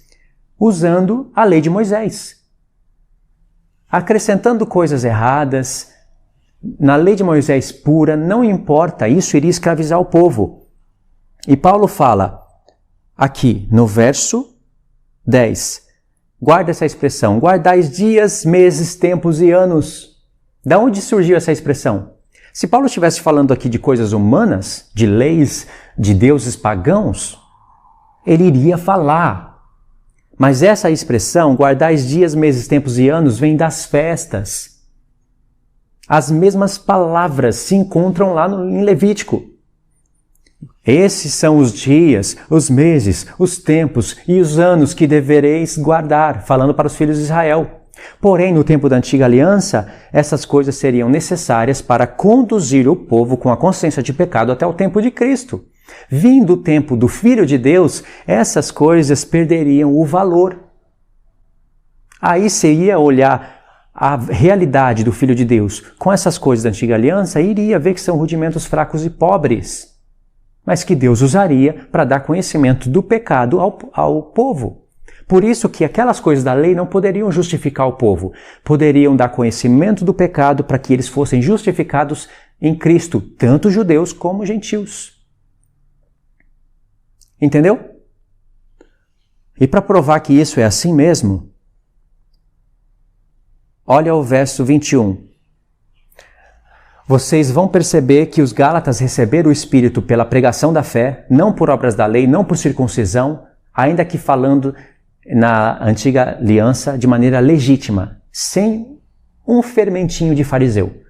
usando a lei de Moisés. Acrescentando coisas erradas, na lei de Moisés pura, não importa, isso iria escravizar o povo. E Paulo fala aqui no verso 10, guarda essa expressão, guardais dias, meses, tempos e anos. Da onde surgiu essa expressão? Se Paulo estivesse falando aqui de coisas humanas, de leis, de deuses pagãos, ele iria falar. Mas essa expressão, guardais dias, meses, tempos e anos, vem das festas. As mesmas palavras se encontram lá em Levítico. Esses são os dias, os meses, os tempos e os anos que devereis guardar, falando para os filhos de Israel. Porém, no tempo da antiga aliança, essas coisas seriam necessárias para conduzir o povo com a consciência de pecado até o tempo de Cristo. Vindo o tempo do Filho de Deus, essas coisas perderiam o valor. Aí seria olhar a realidade do Filho de Deus com essas coisas da antiga aliança e iria ver que são rudimentos fracos e pobres, mas que Deus usaria para dar conhecimento do pecado ao povo. Por isso que aquelas coisas da lei não poderiam justificar o povo, poderiam dar conhecimento do pecado para que eles fossem justificados em Cristo, tanto judeus como gentios. Entendeu? E para provar que isso é assim mesmo, olha o verso 21. Vocês vão perceber que os Gálatas receberam o Espírito pela pregação da fé, não por obras da lei, não por circuncisão, ainda que falando na antiga aliança de maneira legítima, sem um fermentinho de fariseu.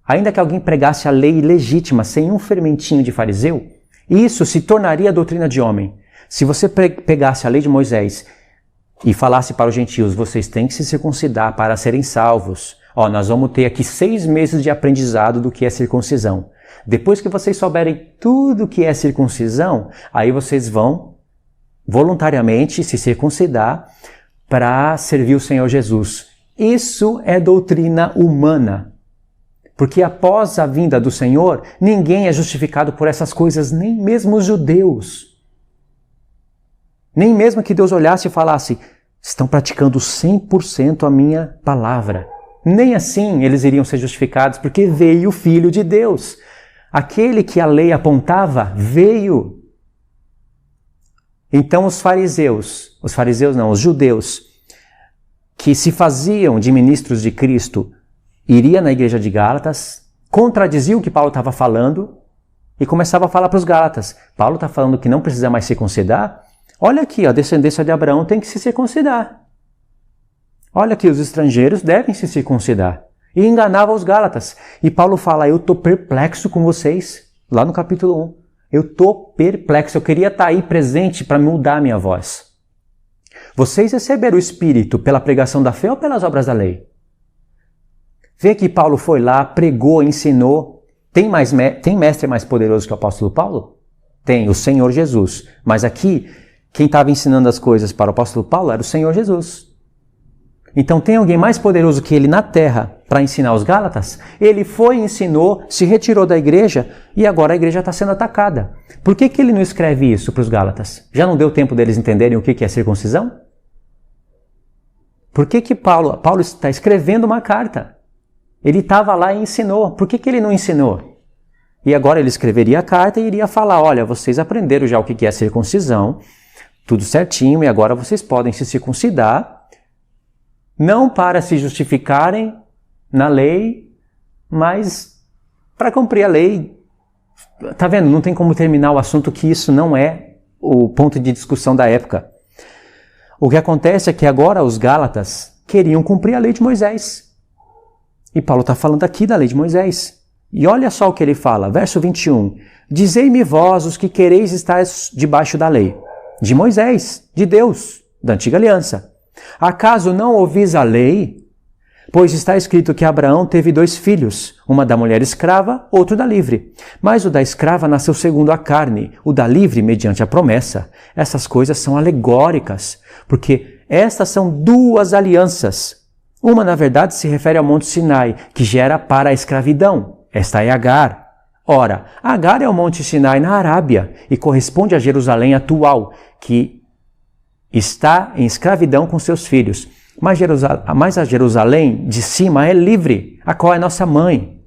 Ainda que alguém pregasse a lei legítima sem um fermentinho de fariseu, isso se tornaria a doutrina de homem. Se você pegasse a lei de Moisés e falasse para os gentios, vocês têm que se circuncidar para serem salvos. Nós vamos ter aqui 6 meses de aprendizado do que é circuncisão. Depois que vocês souberem tudo o que é circuncisão, aí vocês vão voluntariamente se circuncidar para servir o Senhor Jesus. Isso é doutrina humana. Porque após a vinda do Senhor, ninguém é justificado por essas coisas, nem mesmo os judeus. Nem mesmo que Deus olhasse e falasse, estão praticando 100% a minha palavra. Nem assim eles iriam ser justificados, porque veio o Filho de Deus. Aquele que a lei apontava, veio. Então os judeus, que se faziam de ministros de Cristo, iria na igreja de Gálatas, contradizia o que Paulo estava falando e começava a falar para os Gálatas. Paulo está falando que não precisa mais circuncidar? Olha aqui, a descendência de Abraão tem que se circuncidar. Olha aqui, os estrangeiros devem se circuncidar. E enganava os Gálatas. E Paulo fala, eu estou perplexo com vocês, lá no capítulo 1. Eu estou perplexo, eu queria estar aí presente para mudar a minha voz. Vocês receberam o Espírito pela pregação da fé ou pelas obras da lei? Vê que Paulo foi lá, pregou, ensinou. Tem mestre mais poderoso que o apóstolo Paulo? Tem, o Senhor Jesus. Mas aqui, quem estava ensinando as coisas para o apóstolo Paulo era o Senhor Jesus. Então tem alguém mais poderoso que ele na terra para ensinar os Gálatas? Ele foi, ensinou, se retirou da igreja e agora a igreja está sendo atacada. Por que ele não escreve isso para os Gálatas? Já não deu tempo deles entenderem o que é circuncisão? Por que Paulo está escrevendo uma carta? Ele estava lá e ensinou. Por que ele não ensinou? E agora ele escreveria a carta e iria falar, olha, vocês aprenderam já o que é circuncisão, tudo certinho, e agora vocês podem se circuncidar, não para se justificarem na lei, mas para cumprir a lei. Tá vendo? Não tem como terminar o assunto que isso não é o ponto de discussão da época. O que acontece é que agora os Gálatas queriam cumprir a lei de Moisés. E Paulo está falando aqui da lei de Moisés. E olha só o que ele fala, verso 21. Dizei-me vós os que quereis estar debaixo da lei, de Moisés, de Deus, da antiga aliança. Acaso não ouvis a lei? Pois está escrito que Abraão teve 2 filhos, uma da mulher escrava, outro da livre. Mas o da escrava nasceu segundo a carne, o da livre mediante a promessa. Essas coisas são alegóricas, porque estas são 2 alianças. Uma, na verdade, se refere ao Monte Sinai, que gera para a escravidão. Esta é Agar. Ora, Agar é o Monte Sinai na Arábia e corresponde a Jerusalém atual, que está em escravidão com seus filhos. Mas a Jerusalém de cima é livre, a qual é nossa mãe.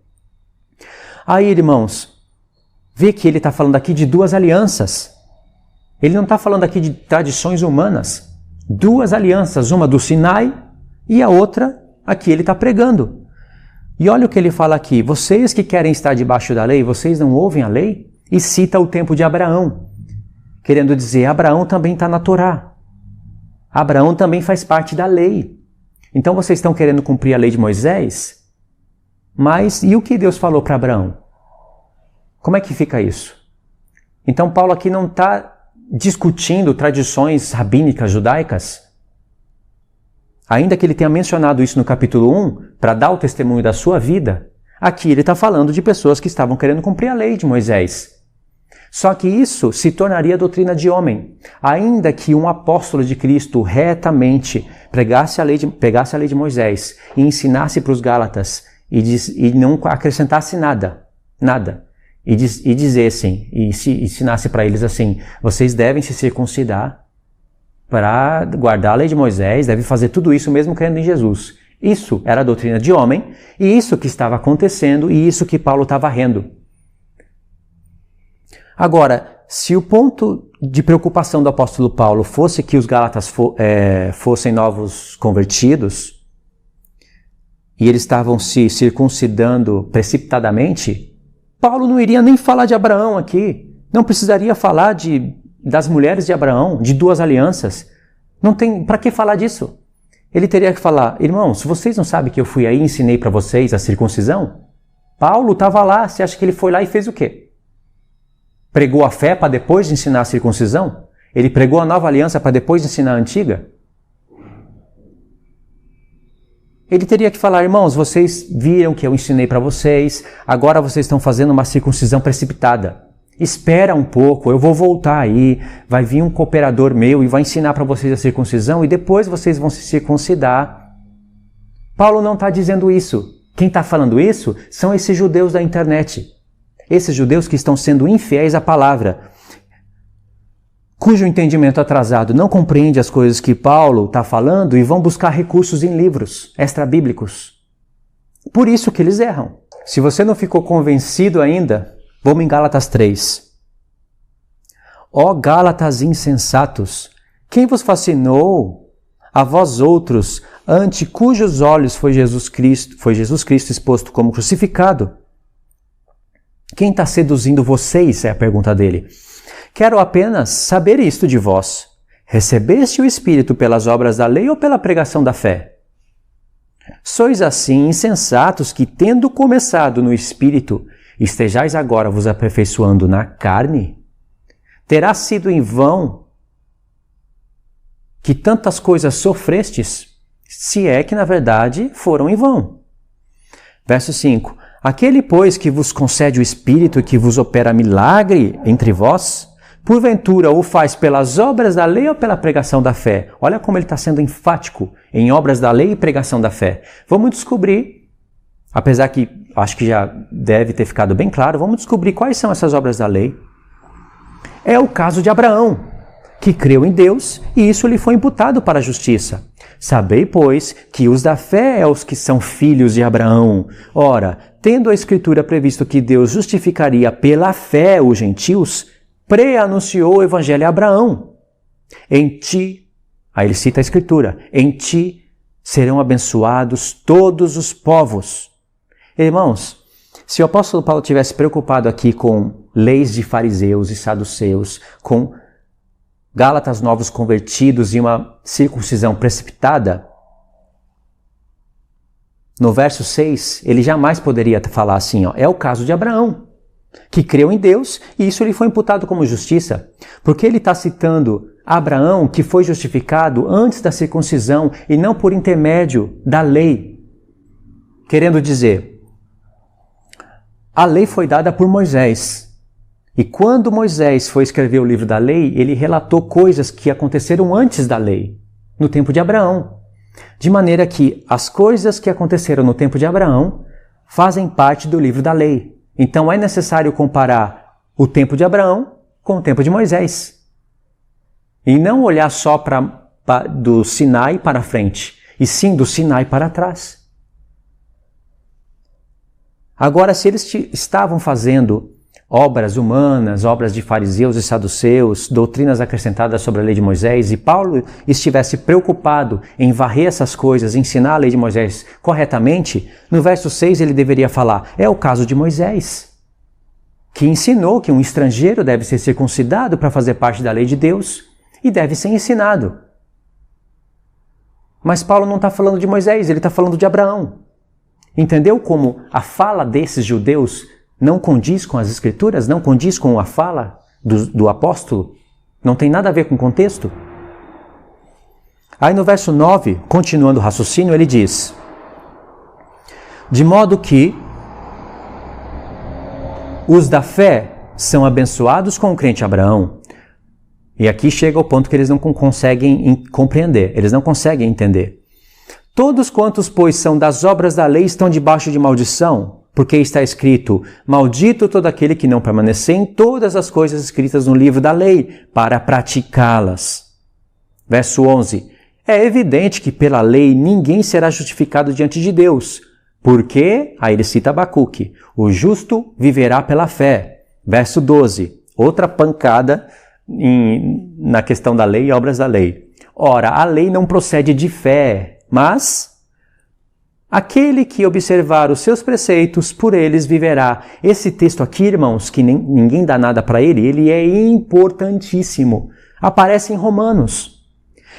Aí, irmãos, vê que ele está falando aqui de 2 alianças. Ele não está falando aqui de tradições humanas. 2 alianças, uma do Sinai e a outra aqui ele está pregando. E olha o que ele fala aqui. Vocês que querem estar debaixo da lei, vocês não ouvem a lei? E cita o tempo de Abraão, querendo dizer, Abraão também está na Torá. Abraão também faz parte da lei. Então vocês estão querendo cumprir a lei de Moisés? Mas e o que Deus falou para Abraão? Como é que fica isso? Então Paulo aqui não está discutindo tradições rabínicas judaicas. Ainda que ele tenha mencionado isso no capítulo 1, para dar o testemunho da sua vida, aqui ele está falando de pessoas que estavam querendo cumprir a lei de Moisés. Só que isso se tornaria doutrina de homem. Ainda que um apóstolo de Cristo retamente pegasse a lei de Moisés e ensinasse para os Gálatas e não acrescentasse nada, e dissessem, e ensinasse para eles assim, vocês devem se circuncidar para guardar a lei de Moisés, devem fazer tudo isso mesmo crendo em Jesus. Isso era a doutrina de homem, e isso que estava acontecendo, e isso que Paulo estava rendo. Agora, se o ponto de preocupação do apóstolo Paulo fosse que os Gálatas fossem novos convertidos, e eles estavam se circuncidando precipitadamente, Paulo não iria nem falar de Abraão aqui, não precisaria falar das mulheres de Abraão, de 2 alianças. Não tem para que falar disso. Ele teria que falar, irmãos, vocês não sabem que eu fui aí e ensinei para vocês a circuncisão? Paulo estava lá, você acha que ele foi lá e fez o quê? Pregou a fé para depois de ensinar a circuncisão? Ele pregou a nova aliança para depois de ensinar a antiga? Ele teria que falar, irmãos, vocês viram que eu ensinei para vocês, agora vocês estão fazendo uma circuncisão precipitada. Espera um pouco, eu vou voltar aí, vai vir um cooperador meu e vai ensinar para vocês a circuncisão e depois vocês vão se circuncidar. Paulo não está dizendo isso. Quem está falando isso são esses judeus da internet. Esses judeus que estão sendo infiéis à palavra, cujo entendimento atrasado não compreende as coisas que Paulo está falando e vão buscar recursos em livros extra-bíblicos. Por isso que eles erram. Se você não ficou convencido ainda, vamos em Gálatas 3. Ó Gálatas insensatos, quem vos fascinou? A vós outros, ante cujos olhos foi Jesus Cristo exposto como crucificado. Quem está seduzindo vocês? É a pergunta dele. Quero apenas saber isto de vós. Recebeste o Espírito pelas obras da lei ou pela pregação da fé? Sois assim insensatos que, tendo começado no Espírito, estejais agora vos aperfeiçoando na carne, terá sido em vão que tantas coisas sofrestes, se é que na verdade foram em vão. Verso 5. Aquele, pois, que vos concede o Espírito e que vos opera milagre entre vós, porventura o faz pelas obras da lei ou pela pregação da fé? Olha como ele está sendo enfático em obras da lei e pregação da fé. Vamos descobrir, apesar que acho que já deve ter ficado bem claro, vamos descobrir quais são essas obras da lei. É o caso de Abraão, que creu em Deus e isso lhe foi imputado para a justiça. Sabei, pois, que os da fé é os que são filhos de Abraão. Ora, tendo a Escritura previsto que Deus justificaria pela fé os gentios, pré-anunciou o Evangelho a Abraão. Em ti, aí ele cita a Escritura, em ti serão abençoados todos os povos. Irmãos, se o apóstolo Paulo tivesse preocupado aqui com leis de fariseus e saduceus, com Gálatas novos convertidos e uma circuncisão precipitada, no verso 6, ele jamais poderia falar assim, é o caso de Abraão, que creu em Deus e isso lhe foi imputado como justiça. Porque ele está citando Abraão, que foi justificado antes da circuncisão e não por intermédio da lei. Querendo dizer, a lei foi dada por Moisés. E quando Moisés foi escrever o livro da lei, ele relatou coisas que aconteceram antes da lei, no tempo de Abraão. De maneira que as coisas que aconteceram no tempo de Abraão fazem parte do livro da lei. Então é necessário comparar o tempo de Abraão com o tempo de Moisés. E não olhar só do Sinai para frente, e sim do Sinai para trás. Agora, se eles estavam fazendo obras humanas, obras de fariseus e saduceus, doutrinas acrescentadas sobre a lei de Moisés, e Paulo estivesse preocupado em varrer essas coisas, ensinar a lei de Moisés corretamente, no verso 6 ele deveria falar, é o caso de Moisés, que ensinou que um estrangeiro deve ser circuncidado para fazer parte da lei de Deus e deve ser ensinado. Mas Paulo não está falando de Moisés, ele está falando de Abraão. Entendeu como a fala desses judeus não condiz com as Escrituras, não condiz com a fala do apóstolo? Não tem nada a ver com o contexto? Aí no verso 9, continuando o raciocínio, ele diz: de modo que os da fé são abençoados com o crente Abraão. E aqui chega o ponto que eles não conseguem compreender, eles não conseguem entender. Todos quantos, pois, são das obras da lei estão debaixo de maldição, porque está escrito, maldito todo aquele que não permanecer em todas as coisas escritas no livro da lei, para praticá-las. Verso 11. É evidente que pela lei ninguém será justificado diante de Deus, porque, aí ele cita Abacuque, o justo viverá pela fé. Verso 12. Outra pancada na questão da lei e obras da lei. Ora, a lei não procede de fé, mas aquele que observar os seus preceitos, por eles viverá. Esse texto aqui, irmãos, que ninguém dá nada para ele é importantíssimo. Aparece em Romanos.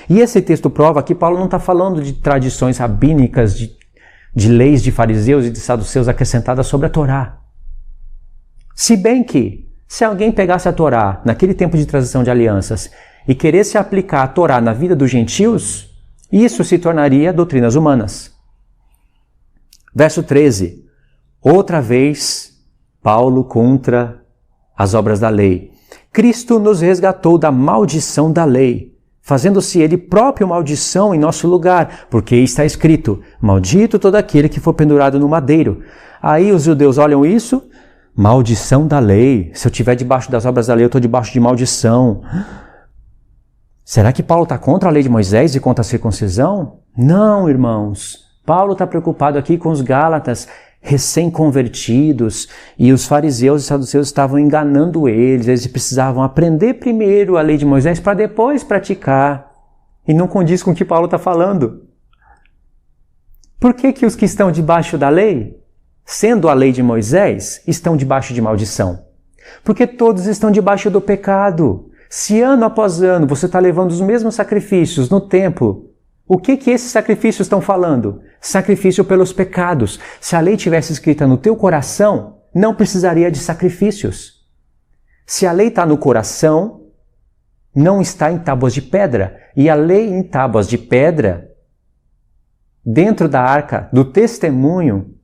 E esse texto prova que Paulo não está falando de tradições rabínicas, de leis de fariseus e de saduceus acrescentadas sobre a Torá. Se bem que, se alguém pegasse a Torá naquele tempo de transição de alianças e queresse aplicar a Torá na vida dos gentios, isso se tornaria doutrinas humanas. Verso 13. Outra vez, Paulo contra as obras da lei. Cristo nos resgatou da maldição da lei, fazendo-se ele próprio maldição em nosso lugar, porque está escrito, maldito todo aquele que for pendurado no madeiro. Aí os judeus olham isso, maldição da lei. Se eu estiver debaixo das obras da lei, eu estou debaixo de maldição. Será que Paulo está contra a lei de Moisés e contra a circuncisão? Não, irmãos. Paulo está preocupado aqui com os Gálatas recém-convertidos e os fariseus e saduceus estavam enganando eles precisavam aprender primeiro a lei de Moisés para depois praticar. E não condiz com o que Paulo está falando. Por que os que estão debaixo da lei, sendo a lei de Moisés, estão debaixo de maldição? Porque todos estão debaixo do pecado. Se ano após ano você está levando os mesmos sacrifícios no templo, o que esses sacrifícios estão falando? Sacrifício pelos pecados. Se a lei tivesse escrita no teu coração, não precisaria de sacrifícios. Se a lei está no coração, não está em tábuas de pedra. E a lei em tábuas de pedra, dentro da arca do testemunho,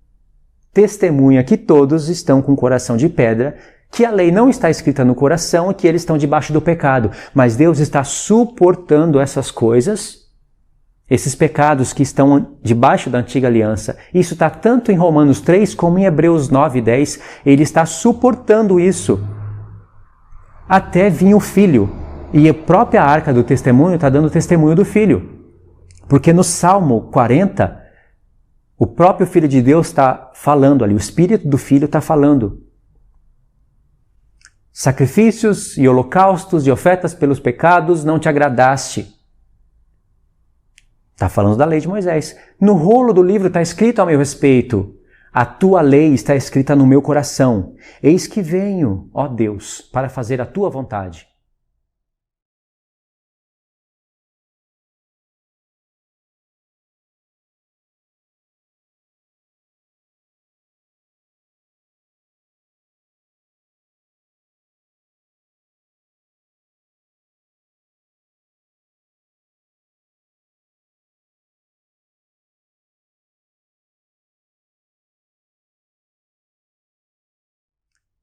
testemunha que todos estão com o coração de pedra, que a lei não está escrita no coração e que eles estão debaixo do pecado. Mas Deus está suportando essas coisas, esses pecados que estão debaixo da antiga aliança. Isso está tanto em Romanos 3 como em Hebreus 9 e 10. Ele está suportando isso até vir o Filho. E a própria arca do testemunho está dando testemunho do Filho. Porque no Salmo 40, o próprio Filho de Deus está falando ali, o Espírito do Filho está falando. Sacrifícios e holocaustos e ofertas pelos pecados não te agradaste. Está falando da lei de Moisés. No rolo do livro está escrito ao meu respeito: a tua lei está escrita no meu coração. Eis que venho, ó Deus, para fazer a tua vontade.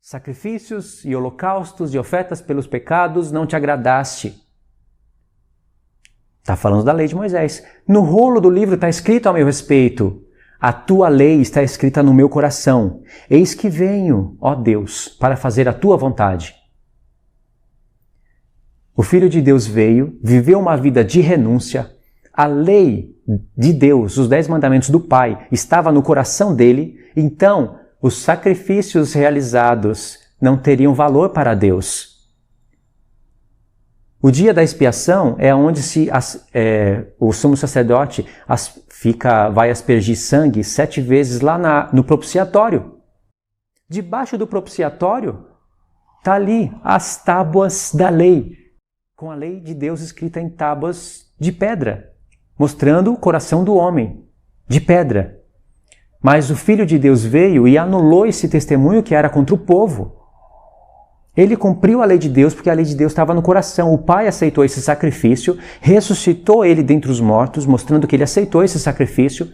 Sacrifícios e holocaustos e ofertas pelos pecados não te agradaste. Está falando da lei de Moisés. No rolo do livro está escrito ao meu respeito: a tua lei está escrita no meu coração. Eis que venho, ó Deus, para fazer a tua vontade. O Filho de Deus veio, viveu uma vida de renúncia. A lei de Deus, os 10 mandamentos do Pai, estava no coração dele. Então, os sacrifícios realizados não teriam valor para Deus. O dia da expiação é onde o sumo sacerdote vai aspergir sangue 7 vezes lá no propiciatório. Debaixo do propiciatório está ali as tábuas da lei, com a lei de Deus escrita em tábuas de pedra, mostrando o coração do homem, de pedra. Mas o Filho de Deus veio e anulou esse testemunho que era contra o povo. Ele cumpriu a lei de Deus porque a lei de Deus estava no coração. O Pai aceitou esse sacrifício, ressuscitou ele dentre os mortos, mostrando que ele aceitou esse sacrifício.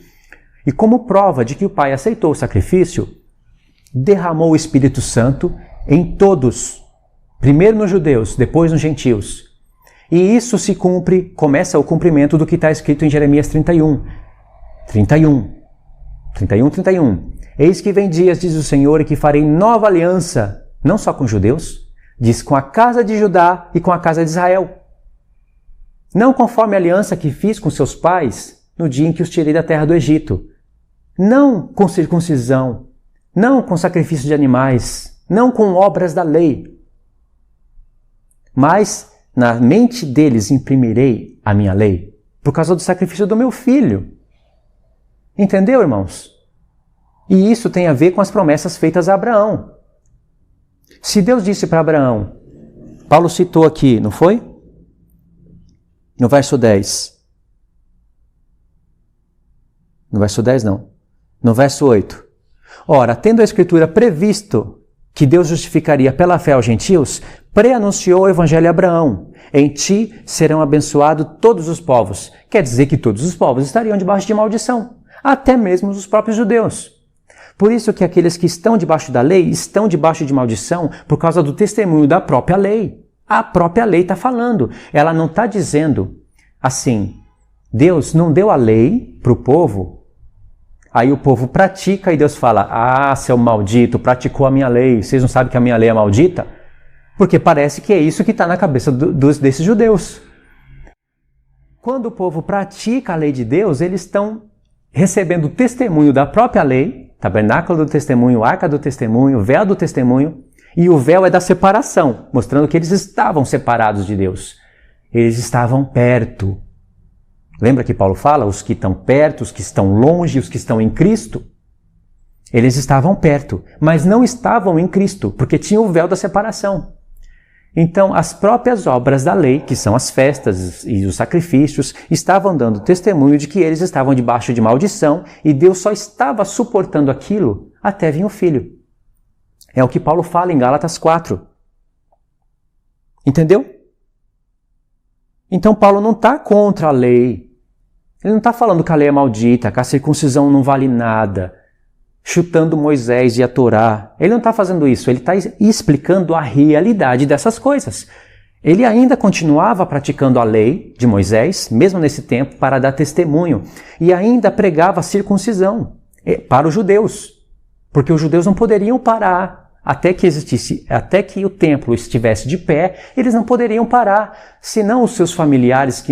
E como prova de que o Pai aceitou o sacrifício, derramou o Espírito Santo em todos. Primeiro nos judeus, depois nos gentios. E isso começa o cumprimento do que está escrito em Jeremias 31. 31. Eis que vem dias, diz o Senhor, e que farei nova aliança, não só com os judeus, diz com a casa de Judá e com a casa de Israel. Não conforme a aliança que fiz com seus pais no dia em que os tirei da terra do Egito. Não com circuncisão, não com sacrifício de animais, não com obras da lei. Mas na mente deles imprimirei a minha lei, por causa do sacrifício do meu filho. Entendeu, irmãos? E isso tem a ver com as promessas feitas a Abraão. Se Deus disse para Abraão, Paulo citou aqui, não foi? No verso 10. No verso 10 não. No verso 8. Ora, tendo a Escritura previsto que Deus justificaria pela fé aos gentios, preanunciou o evangelho a Abraão. Em ti serão abençoados todos os povos. Quer dizer que todos os povos estariam debaixo de maldição. Até mesmo os próprios judeus. Por isso que aqueles que estão debaixo da lei estão debaixo de maldição por causa do testemunho da própria lei. A própria lei está falando. Ela não está dizendo assim, Deus não deu a lei para o povo, aí o povo pratica e Deus fala, ah, seu maldito, praticou a minha lei, vocês não sabem que a minha lei é maldita? Porque parece que é isso que está na cabeça desses judeus. Quando o povo pratica a lei de Deus, eles estão recebendo o testemunho da própria lei, tabernáculo do testemunho, arca do testemunho, véu do testemunho, e o véu é da separação, mostrando que eles estavam separados de Deus. Eles estavam perto. Lembra que Paulo fala? Os que estão perto, os que estão longe, os que estão em Cristo. Eles estavam perto, mas não estavam em Cristo, porque tinha o véu da separação. Então, as próprias obras da lei, que são as festas e os sacrifícios, estavam dando testemunho de que eles estavam debaixo de maldição e Deus só estava suportando aquilo até vir o Filho. É o que Paulo fala em Gálatas 4. Entendeu? Então Paulo não está contra a lei. Ele não está falando que a lei é maldita, que a circuncisão não vale nada, chutando Moisés e a Torá. Ele não está fazendo isso, ele está explicando a realidade dessas coisas. Ele ainda continuava praticando a lei de Moisés, mesmo nesse tempo, para dar testemunho, e ainda pregava a circuncisão para os judeus, porque os judeus não poderiam parar. Até que o templo estivesse de pé, eles não poderiam parar, senão os seus familiares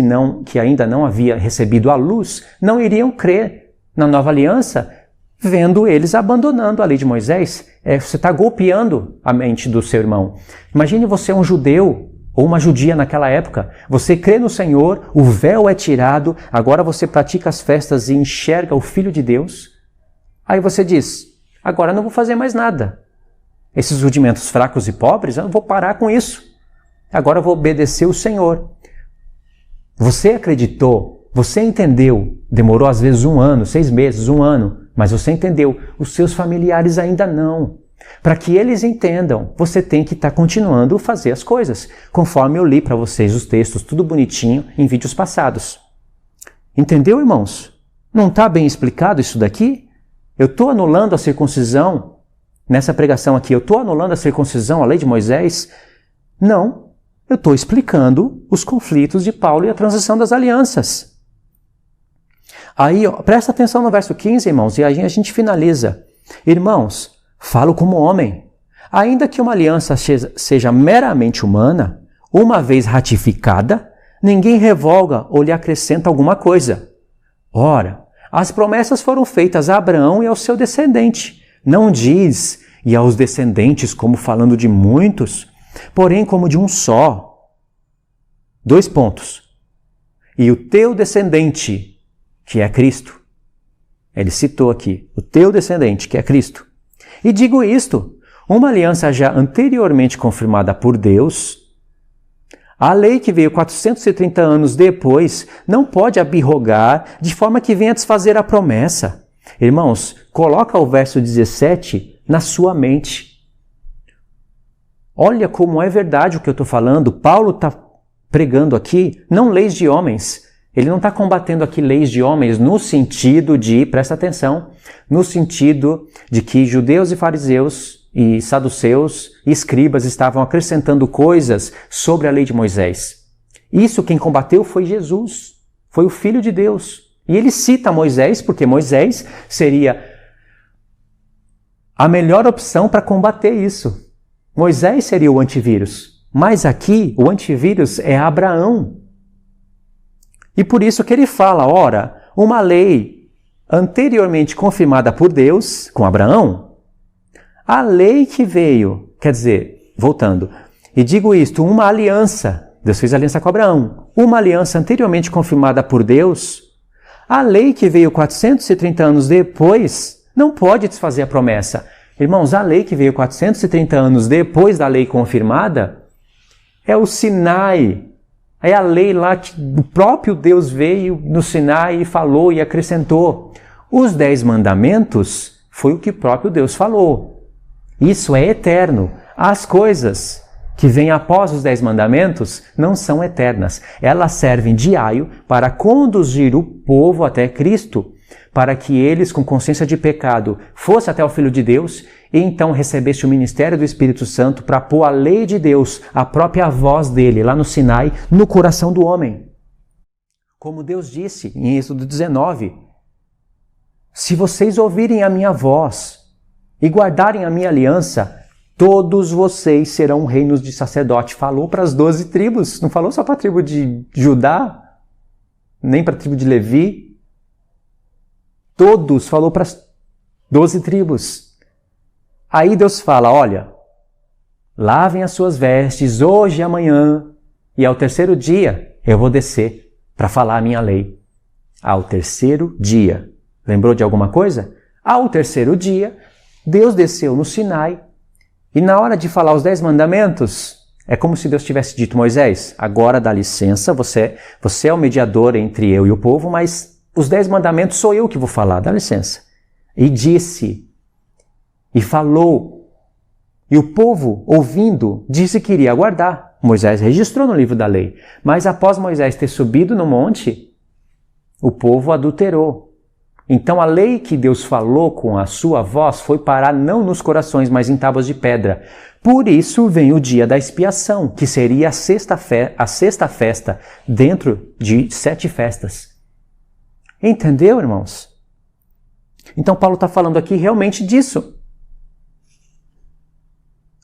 que ainda não haviam recebido a luz, não iriam crer na nova aliança, vendo eles abandonando a lei de Moisés. Você está golpeando a mente do seu irmão. Imagine você um judeu ou uma judia naquela época, você crê no Senhor, o véu é tirado, agora você pratica as festas e enxerga o Filho de Deus. Aí você diz, agora eu não vou fazer mais nada. Esses rudimentos fracos e pobres, eu não vou parar com isso. Agora eu vou obedecer o Senhor. Você acreditou, você entendeu, demorou às vezes 1 ano, 6 meses, 1 ano, mas você entendeu, os seus familiares ainda não. Para que eles entendam, você tem que estar continuando a fazer as coisas, conforme eu li para vocês os textos, tudo bonitinho, em vídeos passados. Entendeu, irmãos? Não está bem explicado isso daqui? Eu estou anulando a circuncisão nessa pregação aqui, eu estou anulando a circuncisão, a lei de Moisés? Não, eu estou explicando os conflitos de Paulo e a transição das alianças. Aí, presta atenção no verso 15, irmãos, e aí a gente finaliza. Irmãos, falo como homem. Ainda que uma aliança seja meramente humana, uma vez ratificada, ninguém revoga ou lhe acrescenta alguma coisa. Ora, as promessas foram feitas a Abraão e ao seu descendente. Não diz, e aos descendentes, como falando de muitos, porém como de um só. 2 pontos. E o teu descendente, que é Cristo. Ele citou aqui, o teu descendente, que é Cristo. E digo isto, uma aliança já anteriormente confirmada por Deus, a lei que veio 430 anos depois não pode abrogar de forma que venha desfazer a promessa. Irmãos, coloca o verso 17 na sua mente. Olha como é verdade o que eu estou falando. Paulo está pregando aqui, não leis de homens. Ele não está combatendo aqui leis de homens no sentido de, presta atenção, no sentido de que judeus e fariseus e saduceus e escribas estavam acrescentando coisas sobre a lei de Moisés. Isso quem combateu foi Jesus, foi o Filho de Deus. E ele cita Moisés porque Moisés seria a melhor opção para combater isso. Moisés seria o antivírus, mas aqui o antivírus é Abraão. E por isso que ele fala, ora, uma lei anteriormente confirmada por Deus, com Abraão, a lei que veio, quer dizer, voltando, e digo isto, uma aliança, Deus fez aliança com Abraão, uma aliança anteriormente confirmada por Deus, a lei que veio 430 anos depois, não pode desfazer a promessa. Irmãos, a lei que veio 430 anos depois da lei confirmada, é o Sinai. É a lei lá que o próprio Deus veio no Sinai e falou e acrescentou. Os 10 mandamentos foi o que o próprio Deus falou. Isso é eterno. As coisas que vêm após os 10 mandamentos não são eternas. Elas servem de aio para conduzir o povo até Cristo, para que eles, com consciência de pecado, fossem até o Filho de Deus e então recebesse o ministério do Espírito Santo para pôr a lei de Deus, a própria voz dele, lá no Sinai, no coração do homem. Como Deus disse em Êxodo 19, se vocês ouvirem a minha voz e guardarem a minha aliança, todos vocês serão reinos de sacerdote. Falou para as 12 tribos, não falou só para a tribo de Judá, nem para a tribo de Levi. Todos, falou para as 12 tribos. Aí Deus fala, olha, lavem as suas vestes hoje e amanhã, e ao terceiro dia eu vou descer para falar a minha lei. Ao terceiro dia. Lembrou de alguma coisa? Ao terceiro dia, Deus desceu no Sinai, e na hora de falar os 10 mandamentos, é como se Deus tivesse dito, Moisés, agora dá licença, você é o mediador entre eu e o povo, mas os 10 mandamentos sou eu que vou falar, dá licença. E disse, e falou, E o povo, ouvindo, disse que iria guardar. Moisés registrou no livro da lei. Mas após Moisés ter subido no monte, o povo adulterou. Então a lei que Deus falou com a sua voz foi parar não nos corações, mas em tábuas de pedra. Por isso vem o dia da expiação, que seria a sexta festa dentro de 7 festas. Entendeu, irmãos? Então Paulo está falando aqui realmente disso.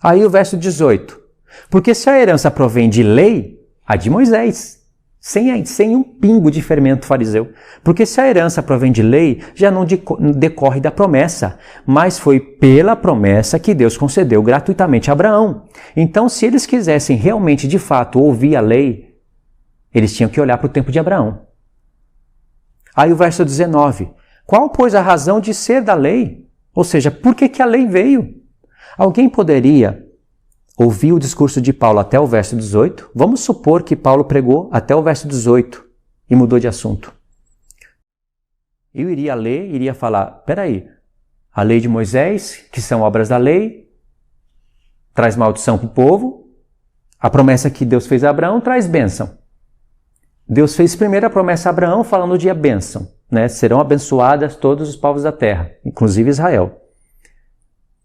Aí o verso 18. Porque se a herança provém de lei, a de Moisés, sem um pingo de fermento fariseu. Porque se a herança provém de lei, já não decorre da promessa, mas foi pela promessa que Deus concedeu gratuitamente a Abraão. Então, se eles quisessem realmente, de fato, ouvir a lei, eles tinham que olhar para o tempo de Abraão. Aí o verso 19. Qual, pois, a razão de ser da lei? Ou seja, por que a lei veio? Alguém poderia ouvir o discurso de Paulo até o verso 18? Vamos supor que Paulo pregou até o verso 18 e mudou de assunto. Eu iria ler, iria falar, peraí, a lei de Moisés, que são obras da lei, traz maldição para o povo, a promessa que Deus fez a Abraão traz bênção. Deus fez primeiro a promessa a Abraão falando de bênção, né? Serão abençoadas todos os povos da terra, inclusive Israel.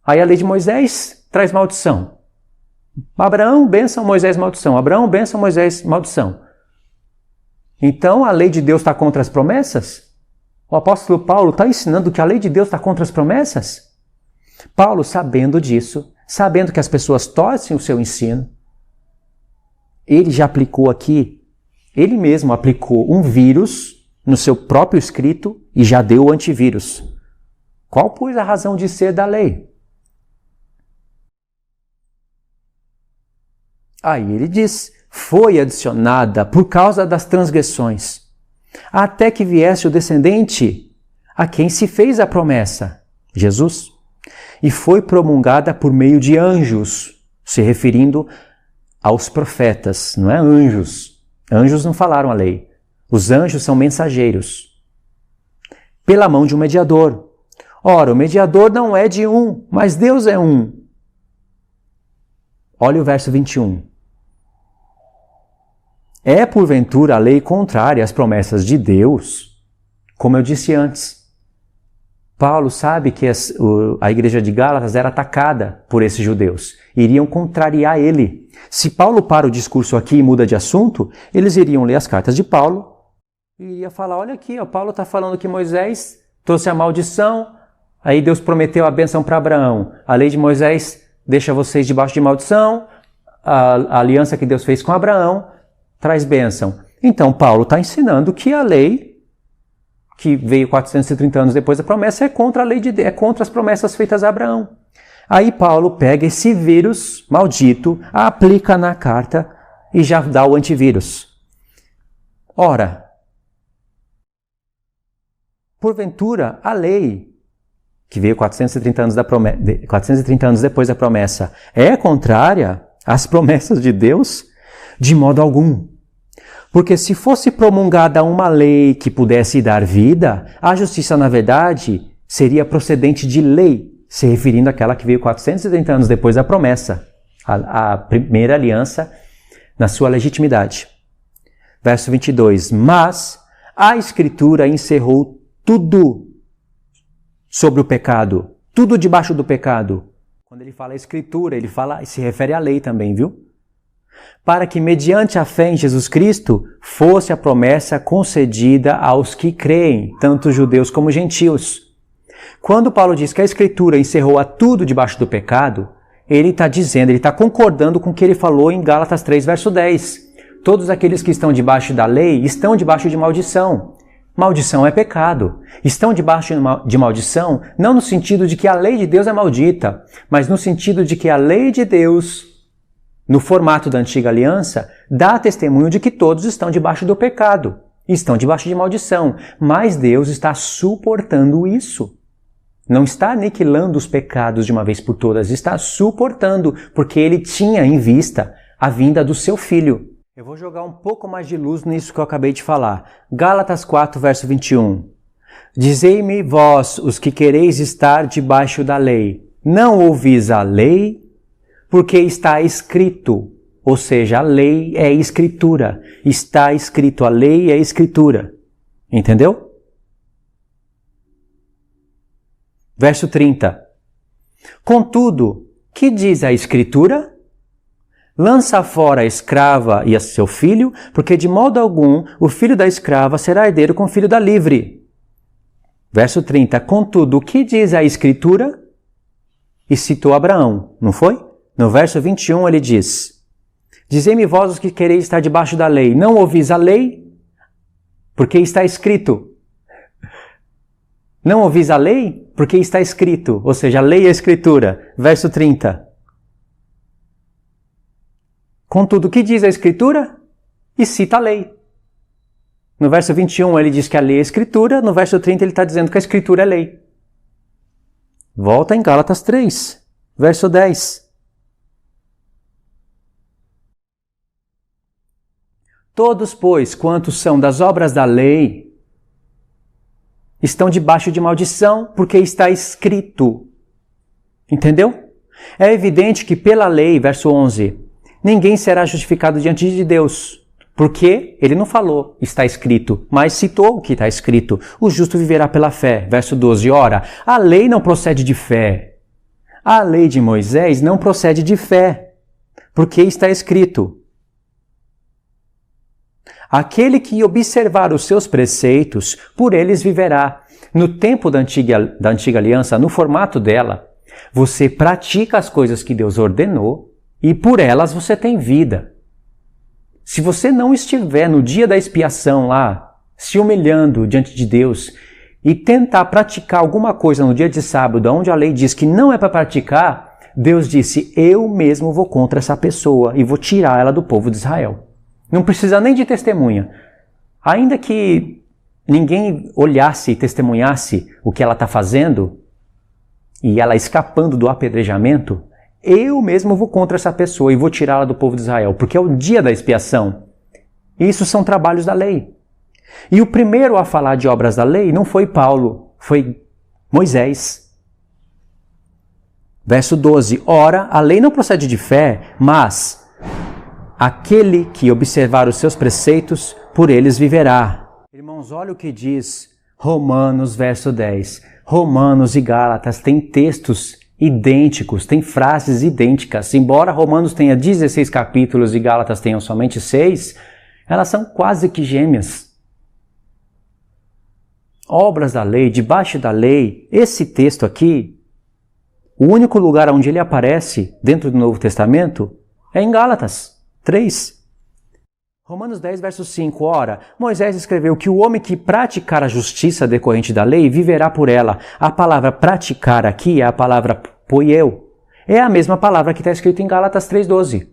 Aí a lei de Moisés traz maldição. Abraão, bênção, Moisés, maldição. Abraão, bênção, Moisés, maldição. Então, a lei de Deus está contra as promessas? O apóstolo Paulo está ensinando que a lei de Deus está contra as promessas? Paulo, sabendo disso, sabendo que as pessoas torcem o seu ensino, ele já aplicou aqui, ele mesmo aplicou um vírus no seu próprio escrito e já deu o antivírus. Qual, pois, a razão de ser da lei? Aí ele diz, foi adicionada por causa das transgressões, até que viesse o descendente a quem se fez a promessa, Jesus, e foi promulgada por meio de anjos, se referindo aos profetas, não é anjos. Anjos não falaram a lei. Os anjos são mensageiros. Pela mão de um mediador. Ora, o mediador não é de um, mas Deus é um. Olha o verso 21. É, porventura, a lei contrária às promessas de Deus? Como eu disse antes, Paulo sabe que a igreja de Gálatas era atacada por esses judeus. Iriam contrariar ele. Se Paulo para o discurso aqui e muda de assunto, eles iriam ler as cartas de Paulo e iria falar, olha aqui, ó, Paulo está falando que Moisés trouxe a maldição, aí Deus prometeu a bênção para Abraão. A lei de Moisés deixa vocês debaixo de maldição, a aliança que Deus fez com Abraão traz bênção. Então, Paulo está ensinando que a lei, que veio 430 anos depois da promessa, é contra a lei de Deus, é contra as promessas feitas a Abraão. Aí Paulo pega esse vírus maldito, aplica na carta e já dá o antivírus. Ora, porventura, a lei, que veio 430 anos depois da promessa, é contrária às promessas de Deus? De modo algum. Porque se fosse promulgada uma lei que pudesse dar vida, a justiça, na verdade, seria procedente de lei, se referindo àquela que veio 430 anos depois da promessa, a primeira aliança na sua legitimidade. Verso 22. Mas a Escritura encerrou tudo sobre o pecado, tudo debaixo do pecado. Quando ele fala Escritura, ele se refere à lei também, viu? Para que, mediante a fé em Jesus Cristo, fosse a promessa concedida aos que creem, tanto judeus como gentios. Quando Paulo diz que a Escritura encerrou a tudo debaixo do pecado, ele está concordando com o que ele falou em Gálatas 3, verso 10. Todos aqueles que estão debaixo da lei estão debaixo de maldição. Maldição é pecado. Estão debaixo de maldição não no sentido de que a lei de Deus é maldita, mas no sentido de que a lei de Deus, no formato da antiga aliança, dá testemunho de que todos estão debaixo do pecado, estão debaixo de maldição, mas Deus está suportando isso. Não está aniquilando os pecados de uma vez por todas, está suportando, porque ele tinha em vista a vinda do seu filho. Eu vou jogar um pouco mais de luz nisso que eu acabei de falar. Gálatas 4, verso 21. Dizei-me vós, os que quereis estar debaixo da lei, não ouvis a lei, Porque está escrito. Ou seja, a lei é escritura. Está escrito, a lei é escritura. Entendeu? Verso 30. Contudo, que diz a escritura? Lança fora a escrava e a seu filho, porque de modo algum o filho da escrava será herdeiro com o filho da livre. Verso 30. Contudo, o que diz a escritura? E citou Abraão, não foi? No verso 21 ele diz: Dizei-me vós os que quereis estar debaixo da lei, não ouvis a lei? Porque está escrito. Não ouvis a lei? Porque está escrito. Ou seja, a lei é a escritura. Verso 30. Contudo, o que diz a escritura? E cita a lei. No verso 21 ele diz que a lei é a escritura, no verso 30 ele está dizendo que a escritura é lei. Volta em Gálatas 3, verso 10. Todos, pois, quantos são das obras da lei, estão debaixo de maldição, porque está escrito. Entendeu? É evidente que pela lei, verso 11, ninguém será justificado diante de Deus, porque ele não falou, está escrito, mas citou o que está escrito. O justo viverá pela fé. Verso 12, ora, a lei não procede de fé. A lei de Moisés não procede de fé, porque está escrito: aquele que observar os seus preceitos, por eles viverá. No tempo da antiga aliança, no formato dela, você pratica as coisas que Deus ordenou e por elas você tem vida. Se você não estiver no dia da expiação lá, se humilhando diante de Deus e tentar praticar alguma coisa no dia de sábado, onde a lei diz que não é para praticar, Deus disse: eu mesmo vou contra essa pessoa e vou tirar ela do povo de Israel. Não precisa nem de testemunha. Ainda que ninguém olhasse e testemunhasse o que ela está fazendo e ela escapando do apedrejamento, eu mesmo vou contra essa pessoa e vou tirá-la do povo de Israel, porque é o dia da expiação. Isso são trabalhos da lei. E o primeiro a falar de obras da lei não foi Paulo, foi Moisés. Verso 12. Ora, a lei não procede de fé, mas aquele que observar os seus preceitos, por eles viverá. Irmãos, olha o que diz Romanos, verso 10. Romanos e Gálatas têm textos idênticos, têm frases idênticas. Embora Romanos tenha 16 capítulos e Gálatas tenham somente 6, elas são quase que gêmeas. Obras da lei, debaixo da lei, esse texto aqui, o único lugar onde ele aparece dentro do Novo Testamento é em Gálatas 3. Romanos 10, verso 5. Ora, Moisés escreveu que o homem que praticar a justiça decorrente da lei viverá por ela. A palavra praticar aqui é a palavra poieu. É a mesma palavra que está escrita em Gálatas 3,12.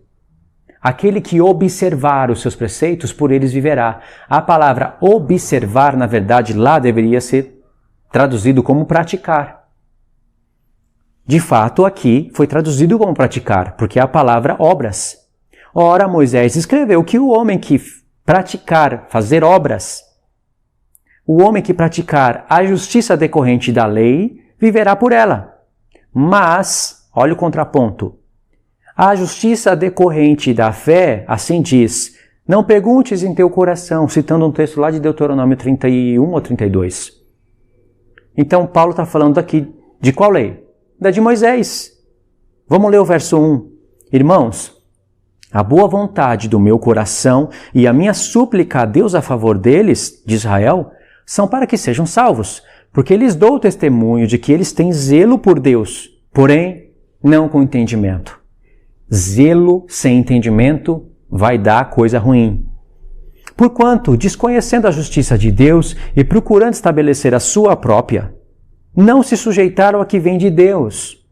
Aquele que observar os seus preceitos, por eles viverá. A palavra observar, na verdade, lá deveria ser traduzido como praticar. De fato, aqui foi traduzido como praticar, porque é a palavra obras. Ora, Moisés escreveu que o homem que praticar, fazer obras, o homem que praticar a justiça decorrente da lei, viverá por ela. Mas, olha o contraponto, a justiça decorrente da fé, assim diz, não perguntes em teu coração, citando um texto lá de Deuteronômio 31 ou 32. Então, Paulo está falando aqui de qual lei? Da de Moisés. Vamos ler o verso 1. Irmãos, a boa vontade do meu coração e a minha súplica a Deus a favor deles, de Israel, são para que sejam salvos, porque lhes dou testemunho de que eles têm zelo por Deus, porém, não com entendimento. Zelo sem entendimento vai dar coisa ruim. Porquanto, desconhecendo a justiça de Deus e procurando estabelecer a sua própria, não se sujeitaram a que vem de Deus.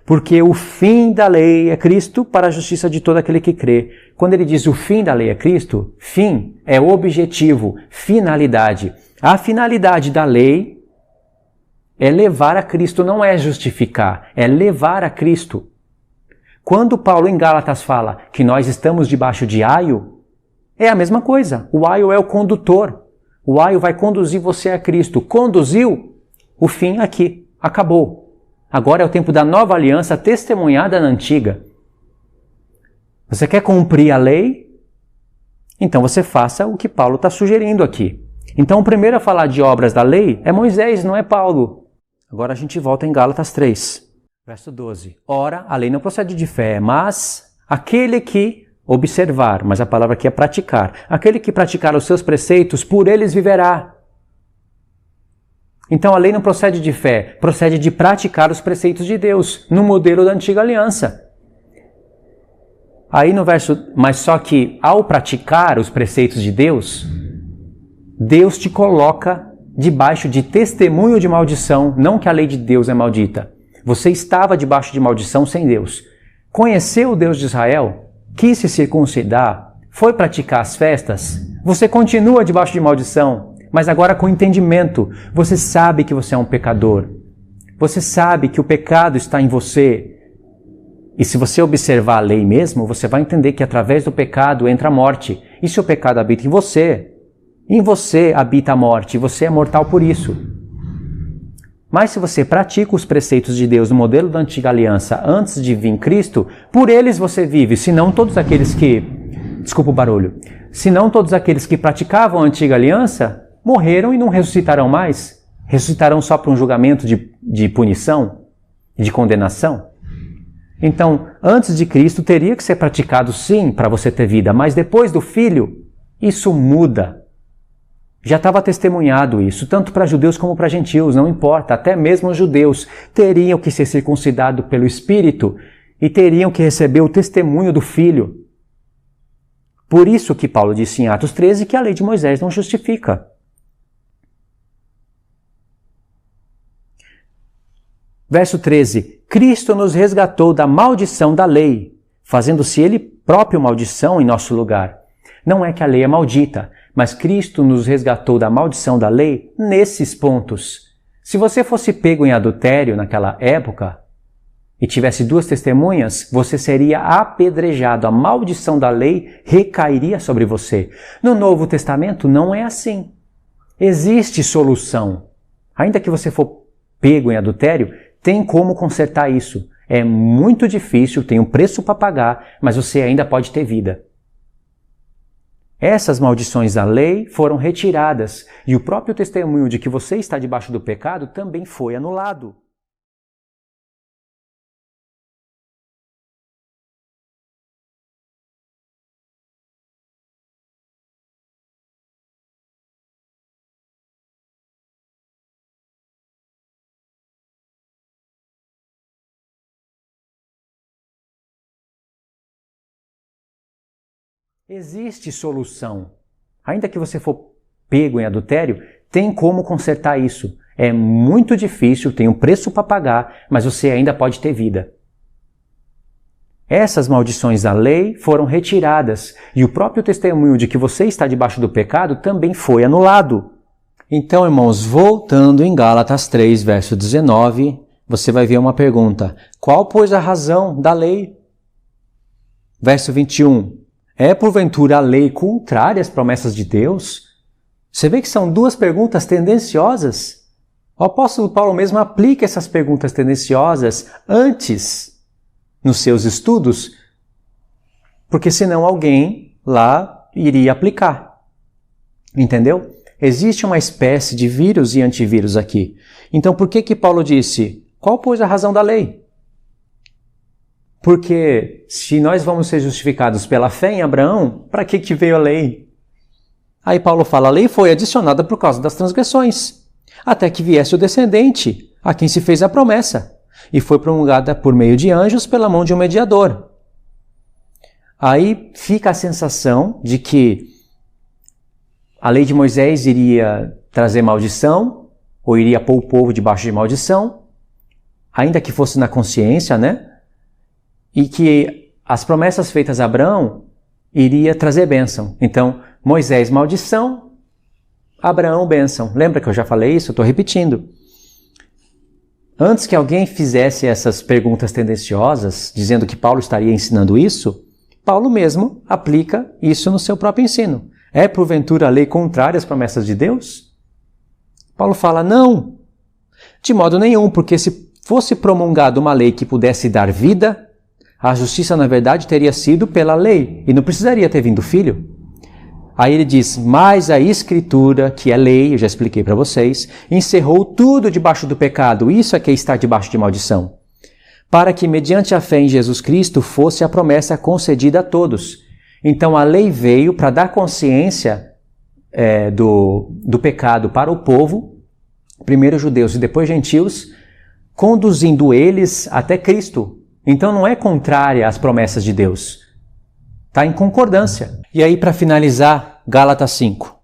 Porque o fim da lei é Cristo para a justiça de todo aquele que crê. Quando ele diz o fim da lei é Cristo, fim é objetivo, finalidade. A finalidade da lei é levar a Cristo, não é justificar, é levar a Cristo. Quando Paulo em Gálatas fala que nós estamos debaixo de aio, é a mesma coisa. O aio é o condutor. O aio vai conduzir você a Cristo. Conduziu, o fim aqui, acabou. Agora é o tempo da nova aliança testemunhada na antiga. Você quer cumprir a lei? Então você faça o que Paulo está sugerindo aqui. Então o primeiro a falar de obras da lei é Moisés, não é Paulo. Agora a gente volta em Gálatas 3, verso 12. Ora, a lei não procede de fé, mas aquele que observar, mas a palavra aqui é praticar. Aquele que praticar os seus preceitos, por eles viverá. Então a lei não procede de fé, procede de praticar os preceitos de Deus, no modelo da antiga aliança. Aí no verso, mas só que ao praticar os preceitos de Deus, Deus te coloca debaixo de testemunho de maldição, não que a lei de Deus é maldita. Você estava debaixo de maldição sem Deus. Conheceu o Deus de Israel, quis se circuncidar, foi praticar as festas, você continua debaixo de maldição, mas agora com entendimento, você sabe que você é um pecador. Você sabe que o pecado está em você. E se você observar a lei mesmo, você vai entender que através do pecado entra a morte. E se o pecado habita em você habita a morte, e você é mortal por isso. Mas se você pratica os preceitos de Deus no modelo da antiga aliança antes de vir Cristo, por eles você vive, senão todos aqueles que... Desculpa o barulho. Senão todos aqueles que praticavam a antiga aliança morreram e não ressuscitarão mais. Ressuscitarão só para um julgamento de punição, de condenação. Então, antes de Cristo teria que ser praticado sim para você ter vida, mas depois do Filho, isso muda. Já estava testemunhado isso, tanto para judeus como para gentios, não importa, até mesmo os judeus teriam que ser circuncidados pelo Espírito e teriam que receber o testemunho do Filho. Por isso que Paulo disse em Atos 13 que a lei de Moisés não justifica. Verso 13. Cristo nos resgatou da maldição da lei, fazendo-se Ele próprio maldição em nosso lugar. Não é que a lei é maldita, mas Cristo nos resgatou da maldição da lei nesses pontos. Se você fosse pego em adultério naquela época e tivesse duas testemunhas, você seria apedrejado. A maldição da lei recairia sobre você. No Novo Testamento não é assim. Existe solução. Ainda que você for pego em adultério, tem como consertar isso. É muito difícil, tem um preço para pagar, mas você ainda pode ter vida. Essas maldições da lei foram retiradas e o próprio testemunho de que você está debaixo do pecado também foi anulado. Existe solução. Ainda que você for pego em adultério, tem como consertar isso. É muito difícil, tem um preço para pagar, mas você ainda pode ter vida. Essas maldições da lei foram retiradas e o próprio testemunho de que você está debaixo do pecado também foi anulado. Então, irmãos, voltando em Gálatas 3, verso 19, você vai ver uma pergunta. Qual, pois, a razão da lei? Verso 21. É porventura a lei contrária às promessas de Deus? Você vê que são duas perguntas tendenciosas? O apóstolo Paulo mesmo aplica essas perguntas tendenciosas antes nos seus estudos, porque senão alguém lá iria aplicar. Entendeu? Existe uma espécie de vírus e antivírus aqui. Então por que Paulo disse, qual pois a razão da lei? Porque se nós vamos ser justificados pela fé em Abraão, para que veio a lei? Aí Paulo fala, a lei foi adicionada por causa das transgressões, até que viesse o descendente, a quem se fez a promessa, e foi promulgada por meio de anjos pela mão de um mediador. Aí fica a sensação de que a lei de Moisés iria trazer maldição, ou iria pôr o povo debaixo de maldição, ainda que fosse na consciência, né? E que as promessas feitas a Abraão iria trazer bênção. Então, Moisés, maldição, Abraão, bênção. Lembra que eu já falei isso? Eu estou repetindo. Antes que alguém fizesse essas perguntas tendenciosas, dizendo que Paulo estaria ensinando isso, Paulo mesmo aplica isso no seu próprio ensino. É porventura a lei contrária às promessas de Deus? Paulo fala, não, de modo nenhum, porque se fosse promulgada uma lei que pudesse dar vida, A justiça, na verdade, teria sido pela lei e não precisaria ter vindo o Filho. Aí ele diz, mas a Escritura, que é lei, eu já expliquei para vocês, encerrou tudo debaixo do pecado, isso é que está debaixo de maldição, para que mediante a fé em Jesus Cristo fosse a promessa concedida a todos. Então a lei veio para dar consciência do pecado para o povo, primeiro judeus e depois gentios, conduzindo eles até Cristo. Então não é contrária às promessas de Deus. Está em concordância. E aí, para finalizar, Gálatas 5.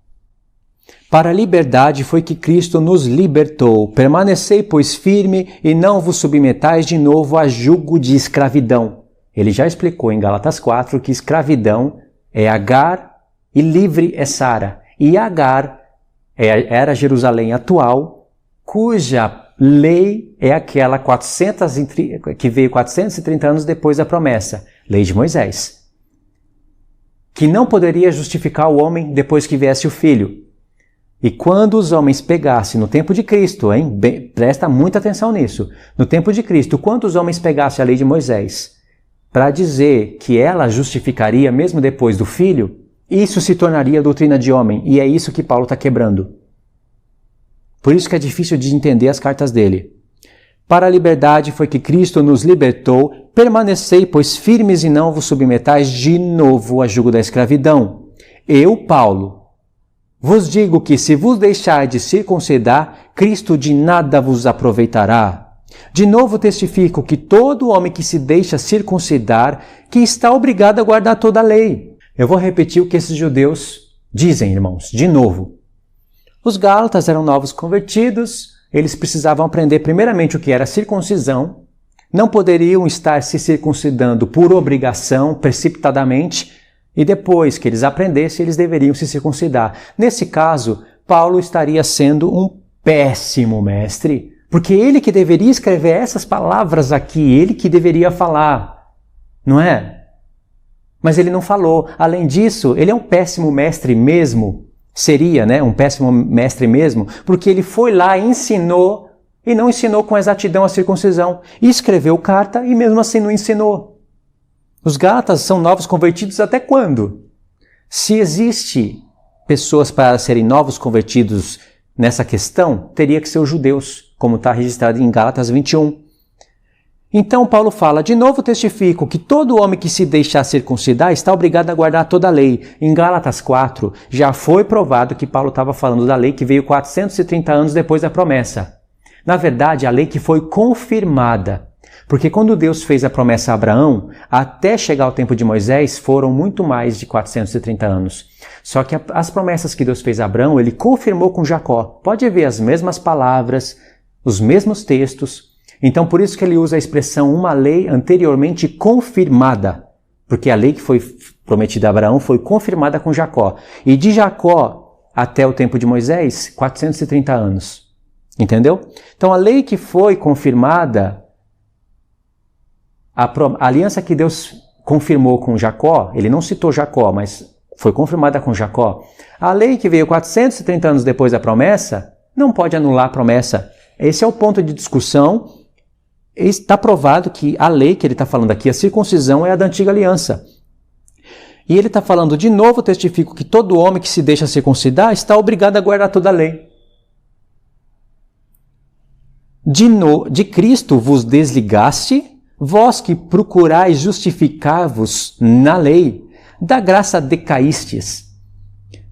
Para a liberdade foi que Cristo nos libertou. Permanecei, pois, firme e não vos submetais de novo a jugo de escravidão. Ele já explicou em Gálatas 4 que escravidão é Agar e livre é Sara. E Agar era Jerusalém atual, cuja lei é aquela que veio 430 anos depois da promessa, lei de Moisés, que não poderia justificar o homem depois que viesse o Filho. E quando os homens pegassem, no tempo de Cristo, presta muita atenção nisso, no tempo de Cristo, quando os homens pegassem a lei de Moisés para dizer que ela justificaria mesmo depois do Filho, isso se tornaria doutrina de homem, e é isso que Paulo está quebrando. Por isso que é difícil de entender as cartas dele. Para a liberdade foi que Cristo nos libertou, permanecei, pois, firmes e não vos submetais de novo a jugo da escravidão. Eu, Paulo, vos digo que se vos deixardes circuncidar, Cristo de nada vos aproveitará. De novo testifico que todo homem que se deixa circuncidar, que está obrigado a guardar toda a lei. Eu vou repetir o que esses judeus dizem, irmãos, de novo. Os gálatas eram novos convertidos, eles precisavam aprender primeiramente o que era circuncisão, não poderiam estar se circuncidando por obrigação, precipitadamente, e depois que eles aprendessem, eles deveriam se circuncidar. Nesse caso, Paulo estaria sendo um péssimo mestre, porque ele que deveria escrever essas palavras aqui, ele que deveria falar, não é? Mas ele não falou. Além disso, ele é um péssimo mestre mesmo, seria, né, um péssimo mestre mesmo, porque ele foi lá e ensinou, e não ensinou com exatidão a circuncisão, e escreveu carta e mesmo assim não ensinou. Os gálatas são novos convertidos até quando? Se existe pessoas para serem novos convertidos nessa questão, teria que ser os judeus, como está registrado em Gálatas 21. Então Paulo fala, de novo testifico que todo homem que se deixar circuncidar está obrigado a guardar toda a lei. Em Gálatas 4 já foi provado que Paulo estava falando da lei que veio 430 anos depois da promessa. Na verdade, a lei que foi confirmada. Porque quando Deus fez a promessa a Abraão, até chegar ao tempo de Moisés, foram muito mais de 430 anos. Só que as promessas que Deus fez a Abraão, ele confirmou com Jacó. Pode ver as mesmas palavras, os mesmos textos. Então, por isso que ele usa a expressão uma lei anteriormente confirmada. Porque a lei que foi prometida a Abraão foi confirmada com Jacó. E de Jacó até o tempo de Moisés, 430 anos. Entendeu? Então, a lei que foi confirmada, a aliança que Deus confirmou com Jacó, ele não citou Jacó, mas foi confirmada com Jacó. A lei que veio 430 anos depois da promessa, não pode anular a promessa. Esse é o ponto de discussão. Está provado que a lei que ele está falando aqui, a circuncisão, é a da antiga aliança. E ele está falando, de novo testifico que todo homem que se deixa circuncidar está obrigado a guardar toda a lei. De Cristo vos desligaste, vós que procurais justificar-vos na lei, da graça decaístes.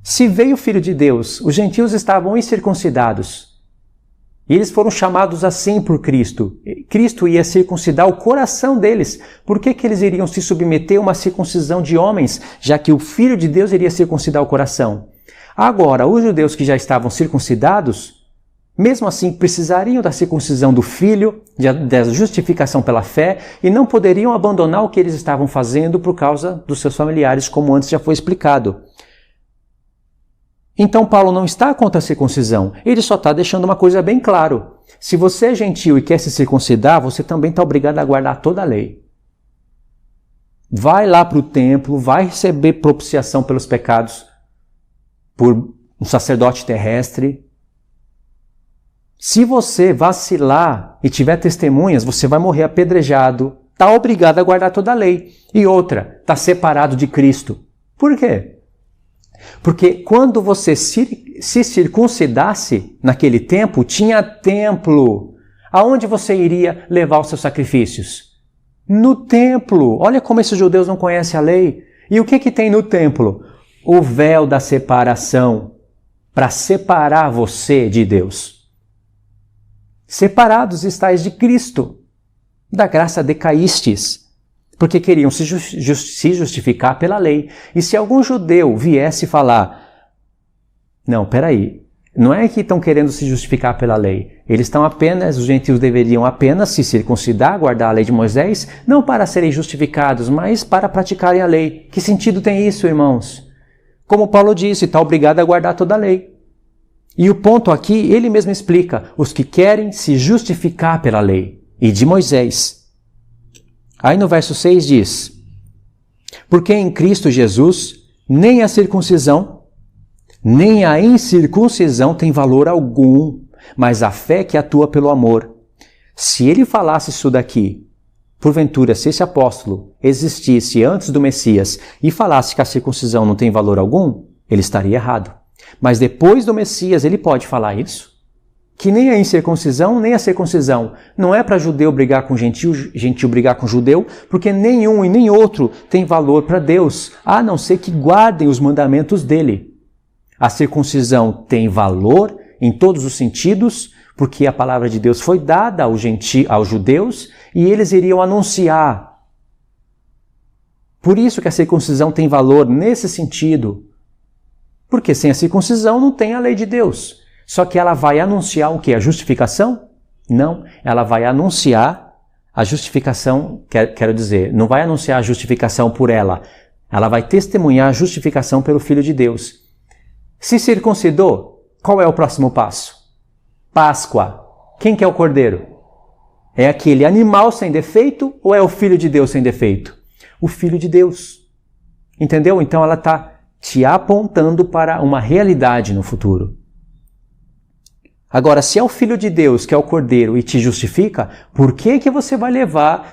Se veio o Filho de Deus, os gentios estavam incircuncidados. E eles foram chamados assim por Cristo. Cristo ia circuncidar o coração deles. Por que eles iriam se submeter a uma circuncisão de homens, já que o Filho de Deus iria circuncidar o coração? Agora, os judeus que já estavam circuncidados, mesmo assim precisariam da circuncisão do Filho, da justificação pela fé, e não poderiam abandonar o que eles estavam fazendo por causa dos seus familiares, como antes já foi explicado. Então Paulo não está contra a circuncisão, ele só está deixando uma coisa bem claro. Se você é gentil e quer se circuncidar, você também está obrigado a guardar toda a lei. Vai lá para o templo, vai receber propiciação pelos pecados por um sacerdote terrestre. Se você vacilar e tiver testemunhas, você vai morrer apedrejado, está obrigado a guardar toda a lei. E outra, está separado de Cristo. Por quê? Porque quando você se circuncidasse naquele tempo, tinha templo. Aonde você iria levar os seus sacrifícios? No templo. Olha como esses judeus não conhecem a lei. E o que tem no templo? O véu da separação, para separar você de Deus. Separados estáis de Cristo, da graça decaístes, porque queriam se justificar pela lei. E se algum judeu viesse falar, não, peraí, não é que estão querendo se justificar pela lei, os gentios deveriam apenas se circuncidar, guardar a lei de Moisés, não para serem justificados, mas para praticarem a lei. Que sentido tem isso, irmãos? Como Paulo disse, está obrigado a guardar toda a lei. E o ponto aqui, ele mesmo explica, os que querem se justificar pela lei e de Moisés. Aí no verso 6 diz, porque em Cristo Jesus nem a circuncisão, nem a incircuncisão tem valor algum, mas a fé que atua pelo amor. Se ele falasse isso daqui, porventura, se esse apóstolo existisse antes do Messias e falasse que a circuncisão não tem valor algum, ele estaria errado. Mas depois do Messias ele pode falar isso. Que nem a incircuncisão, nem a circuncisão. Não é para judeu brigar com gentil, gentil brigar com judeu, porque nenhum e nem outro tem valor para Deus, a não ser que guardem os mandamentos dele. A circuncisão tem valor em todos os sentidos, porque a palavra de Deus foi dada aos judeus e eles iriam anunciar. Por isso que a circuncisão tem valor nesse sentido. Porque sem a circuncisão não tem a lei de Deus. Só que ela vai anunciar o quê? A justificação? Não, ela vai anunciar a justificação, quero dizer, não vai anunciar a justificação por ela. Ela vai testemunhar a justificação pelo Filho de Deus. Se circuncidou, qual é o próximo passo? Páscoa. Quem que é o cordeiro? É aquele animal sem defeito ou é o Filho de Deus sem defeito? O Filho de Deus. Entendeu? Então ela está te apontando para uma realidade no futuro. Agora, se é o Filho de Deus que é o cordeiro e te justifica, por que você vai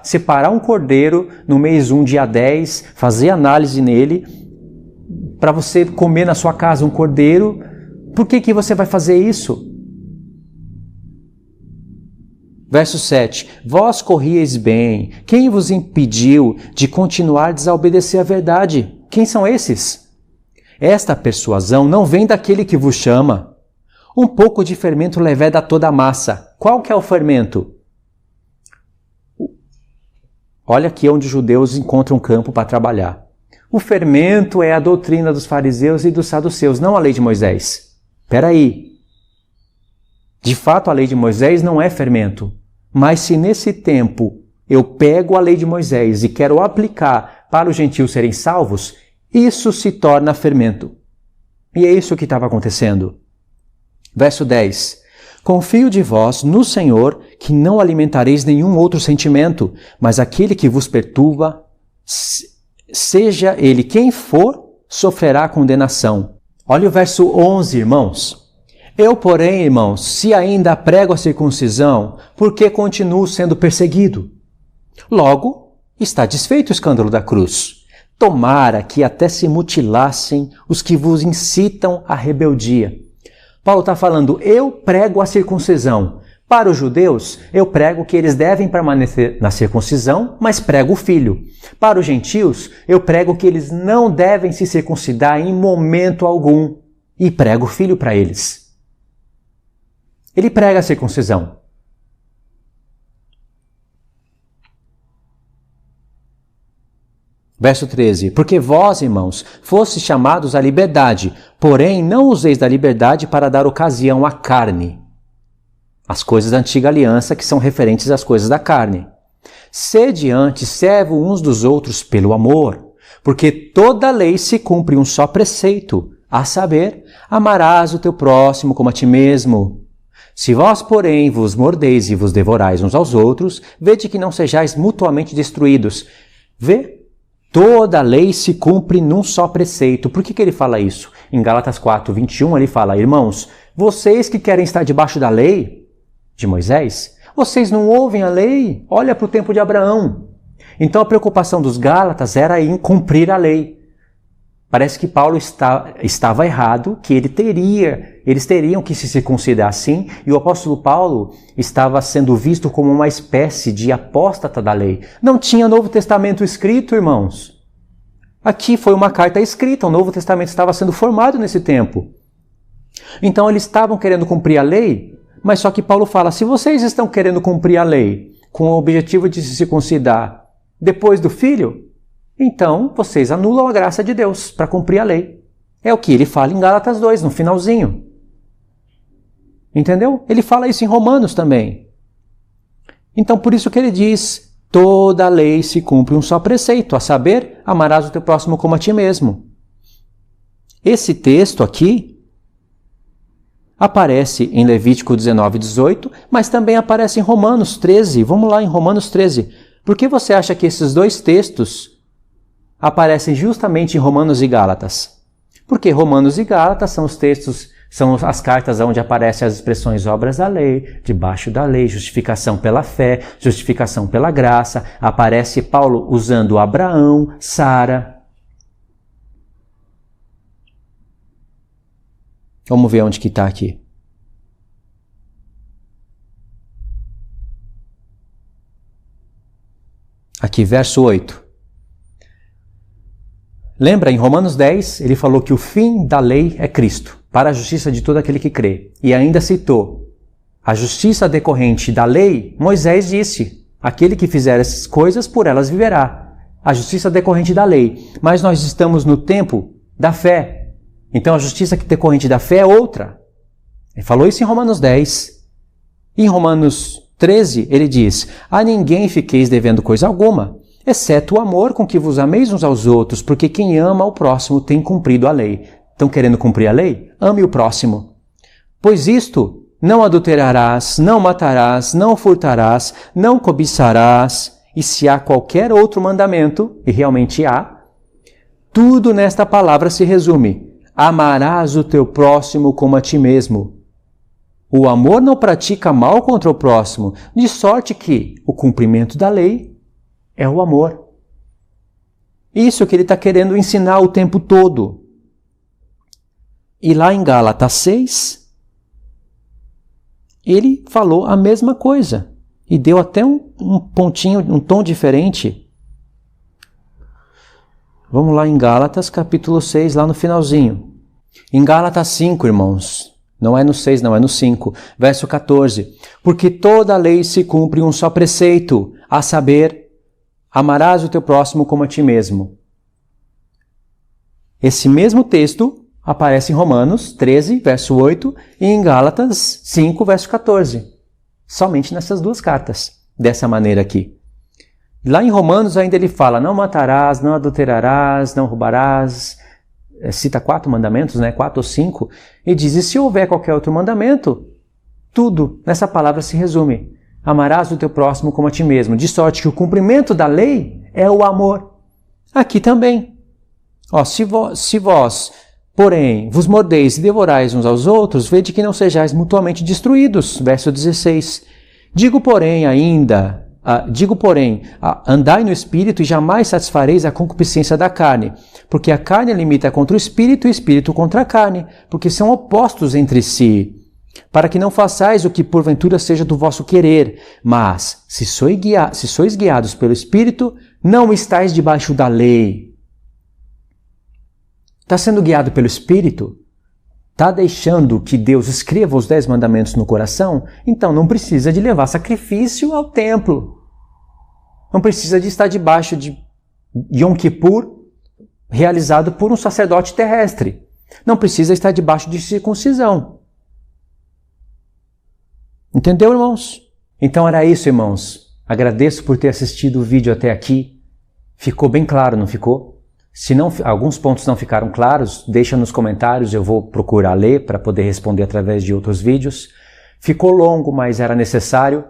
separar um cordeiro no mês 1, dia 10, fazer análise nele, para você comer na sua casa um cordeiro? Por que você vai fazer isso? Verso 7. Vós corrieis bem. Quem vos impediu de continuardes a obedecer à verdade? Quem são esses? Esta persuasão não vem daquele que vos chama. Um pouco de fermento leveda toda a massa. Qual que é o fermento? Olha aqui onde os judeus encontram campo para trabalhar. O fermento é a doutrina dos fariseus e dos saduceus, não a lei de Moisés. Espera aí. De fato, a lei de Moisés não é fermento. Mas se nesse tempo eu pego a lei de Moisés e quero aplicar para os gentios serem salvos, isso se torna fermento. E é isso que estava acontecendo. Verso 10. Confio de vós no Senhor que não alimentareis nenhum outro sentimento, mas aquele que vos perturba, seja ele quem for, sofrerá condenação. Olha o verso 11, irmãos. Eu, porém, irmãos, se ainda prego a circuncisão, por que continuo sendo perseguido? Logo, está desfeito o escândalo da cruz. Tomara que até se mutilassem os que vos incitam à rebeldia. Paulo está falando, eu prego a circuncisão. Para os judeus, eu prego que eles devem permanecer na circuncisão, mas prego o filho. Para os gentios, eu prego que eles não devem se circuncidar em momento algum. E prego o filho para eles. Ele prega a circuncisão. Verso 13. Porque vós, irmãos, fostes chamados à liberdade, porém não useis da liberdade para dar ocasião à carne. As coisas da antiga aliança que são referentes às coisas da carne. Sede antes servo uns dos outros pelo amor, porque toda lei se cumpre um só preceito, a saber, amarás o teu próximo como a ti mesmo. Se vós, porém, vos mordeis e vos devorais uns aos outros, vede que não sejais mutuamente destruídos. Vê? Toda a lei se cumpre num só preceito. Por que ele fala isso? Em Gálatas 4, 21, ele fala, irmãos, vocês que querem estar debaixo da lei de Moisés, vocês não ouvem a lei? Olha para o tempo de Abraão. Então a preocupação dos Gálatas era em cumprir a lei. Parece que Paulo estava errado, que eles teriam que se circuncidar sim, e o apóstolo Paulo estava sendo visto como uma espécie de apóstata da lei. Não tinha Novo Testamento escrito, irmãos. Aqui foi uma carta escrita, o Novo Testamento estava sendo formado nesse tempo. Então eles estavam querendo cumprir a lei, mas só que Paulo fala, se vocês estão querendo cumprir a lei com o objetivo de se circuncidar depois do filho, então vocês anulam a graça de Deus para cumprir a lei. É o que ele fala em Gálatas 2, no finalzinho. Entendeu? Ele fala isso em Romanos também. Então por isso que ele diz, toda a lei se cumpre um só preceito, a saber, amarás o teu próximo como a ti mesmo. Esse texto aqui aparece em Levítico 19, 18, mas também aparece em Romanos 13. Vamos lá em Romanos 13. Por que você acha que esses dois textos aparecem justamente em Romanos e Gálatas? Porque Romanos e Gálatas são os textos, são as cartas onde aparecem as expressões obras da lei, debaixo da lei, justificação pela fé, justificação pela graça. Aparece Paulo usando Abraão, Sara. Vamos ver onde que está aqui. Aqui, verso 8. Lembra, em Romanos 10, ele falou que o fim da lei é Cristo, para a justiça de todo aquele que crê. E ainda citou, a justiça decorrente da lei, Moisés disse, aquele que fizer essas coisas, por elas viverá. A justiça decorrente da lei. Mas nós estamos no tempo da fé. Então a justiça decorrente da fé é outra. Ele falou isso em Romanos 10. Em Romanos 13, ele diz, a ninguém fiqueis devendo coisa alguma, exceto o amor com que vos ameis uns aos outros, porque quem ama ao próximo tem cumprido a lei. Estão querendo cumprir a lei? Ame o próximo. Pois isto, não adulterarás, não matarás, não furtarás, não cobiçarás, e se há qualquer outro mandamento, e realmente há, tudo nesta palavra se resume, amarás o teu próximo como a ti mesmo. O amor não pratica mal contra o próximo, de sorte que o cumprimento da lei é o amor. Isso que ele está querendo ensinar o tempo todo. E lá em Gálatas 6, ele falou a mesma coisa. E deu até um pontinho, um tom diferente. Vamos lá em Gálatas capítulo 6, lá no finalzinho. Em Gálatas 5, irmãos. Não é no 6, não, é no 5. Verso 14. Porque toda a lei se cumpre em um só preceito, a saber, amarás o teu próximo como a ti mesmo. Esse mesmo texto aparece em Romanos 13, verso 8, e em Gálatas 5, verso 14. Somente nessas duas cartas, dessa maneira aqui. Lá em Romanos ainda ele fala, não matarás, não adulterarás, não roubarás, cita 4 mandamentos, né? 4 ou 5, e diz, e se houver qualquer outro mandamento, tudo nessa palavra se resume. Amarás o teu próximo como a ti mesmo, de sorte que o cumprimento da lei é o amor. Aqui também. Ó, se vós, porém, vos mordeis e devorais uns aos outros, vede que não sejais mutuamente destruídos. Verso 16. Digo, porém, andai no Espírito e jamais satisfareis a concupiscência da carne, porque a carne limita contra o Espírito e o Espírito contra a carne, porque são opostos entre si, para que não façais o que porventura seja do vosso querer, mas, se sois guiados pelo Espírito, não estáis debaixo da lei. Está sendo guiado pelo Espírito? Está deixando que Deus escreva os 10 mandamentos no coração? Então não precisa de levar sacrifício ao templo. Não precisa de estar debaixo de Yom Kippur, realizado por um sacerdote terrestre. Não precisa estar debaixo de circuncisão. Entendeu, irmãos? Então era isso, irmãos. Agradeço por ter assistido o vídeo até aqui. Ficou bem claro, não ficou? Se alguns pontos não ficaram claros, deixa nos comentários, eu vou procurar ler para poder responder através de outros vídeos. Ficou longo, mas era necessário.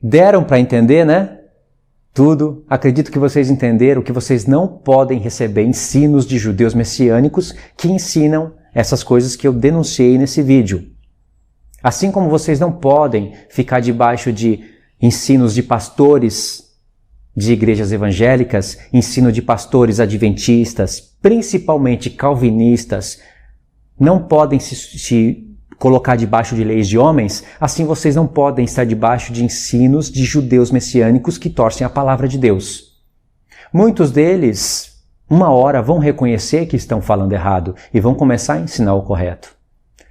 Deram para entender, né? Tudo. Acredito que vocês entenderam que vocês não podem receber ensinos de judeus messiânicos que ensinam essas coisas que eu denunciei nesse vídeo. Assim como vocês não podem ficar debaixo de ensinos de pastores de igrejas evangélicas, ensino de pastores adventistas, principalmente calvinistas, não podem se colocar debaixo de leis de homens, assim vocês não podem estar debaixo de ensinos de judeus messiânicos que torcem a palavra de Deus. Muitos deles, uma hora, vão reconhecer que estão falando errado e vão começar a ensinar o correto.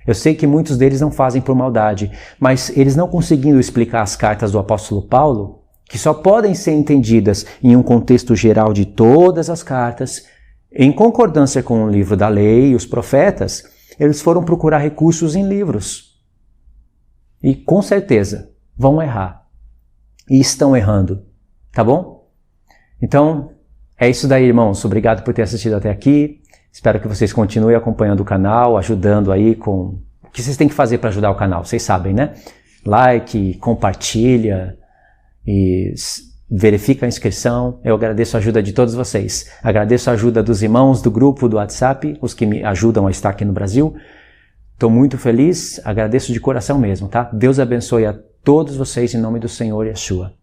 Eu sei que muitos deles não fazem por maldade, mas eles não conseguindo explicar as cartas do apóstolo Paulo, que só podem ser entendidas em um contexto geral de todas as cartas, em concordância com o livro da lei e os profetas, eles foram procurar recursos em livros. E com certeza vão errar. E estão errando. Tá bom? Então, é isso daí, irmãos. Obrigado por ter assistido até aqui. Espero que vocês continuem acompanhando o canal, ajudando aí com... O que vocês têm que fazer para ajudar o canal? Vocês sabem, né? Like, compartilha e verifica a inscrição. Eu agradeço a ajuda de todos vocês. Agradeço a ajuda dos irmãos do grupo do WhatsApp, os que me ajudam a estar aqui no Brasil. Estou muito feliz, agradeço de coração mesmo, tá? Deus abençoe a todos vocês em nome do Senhor Yeshua.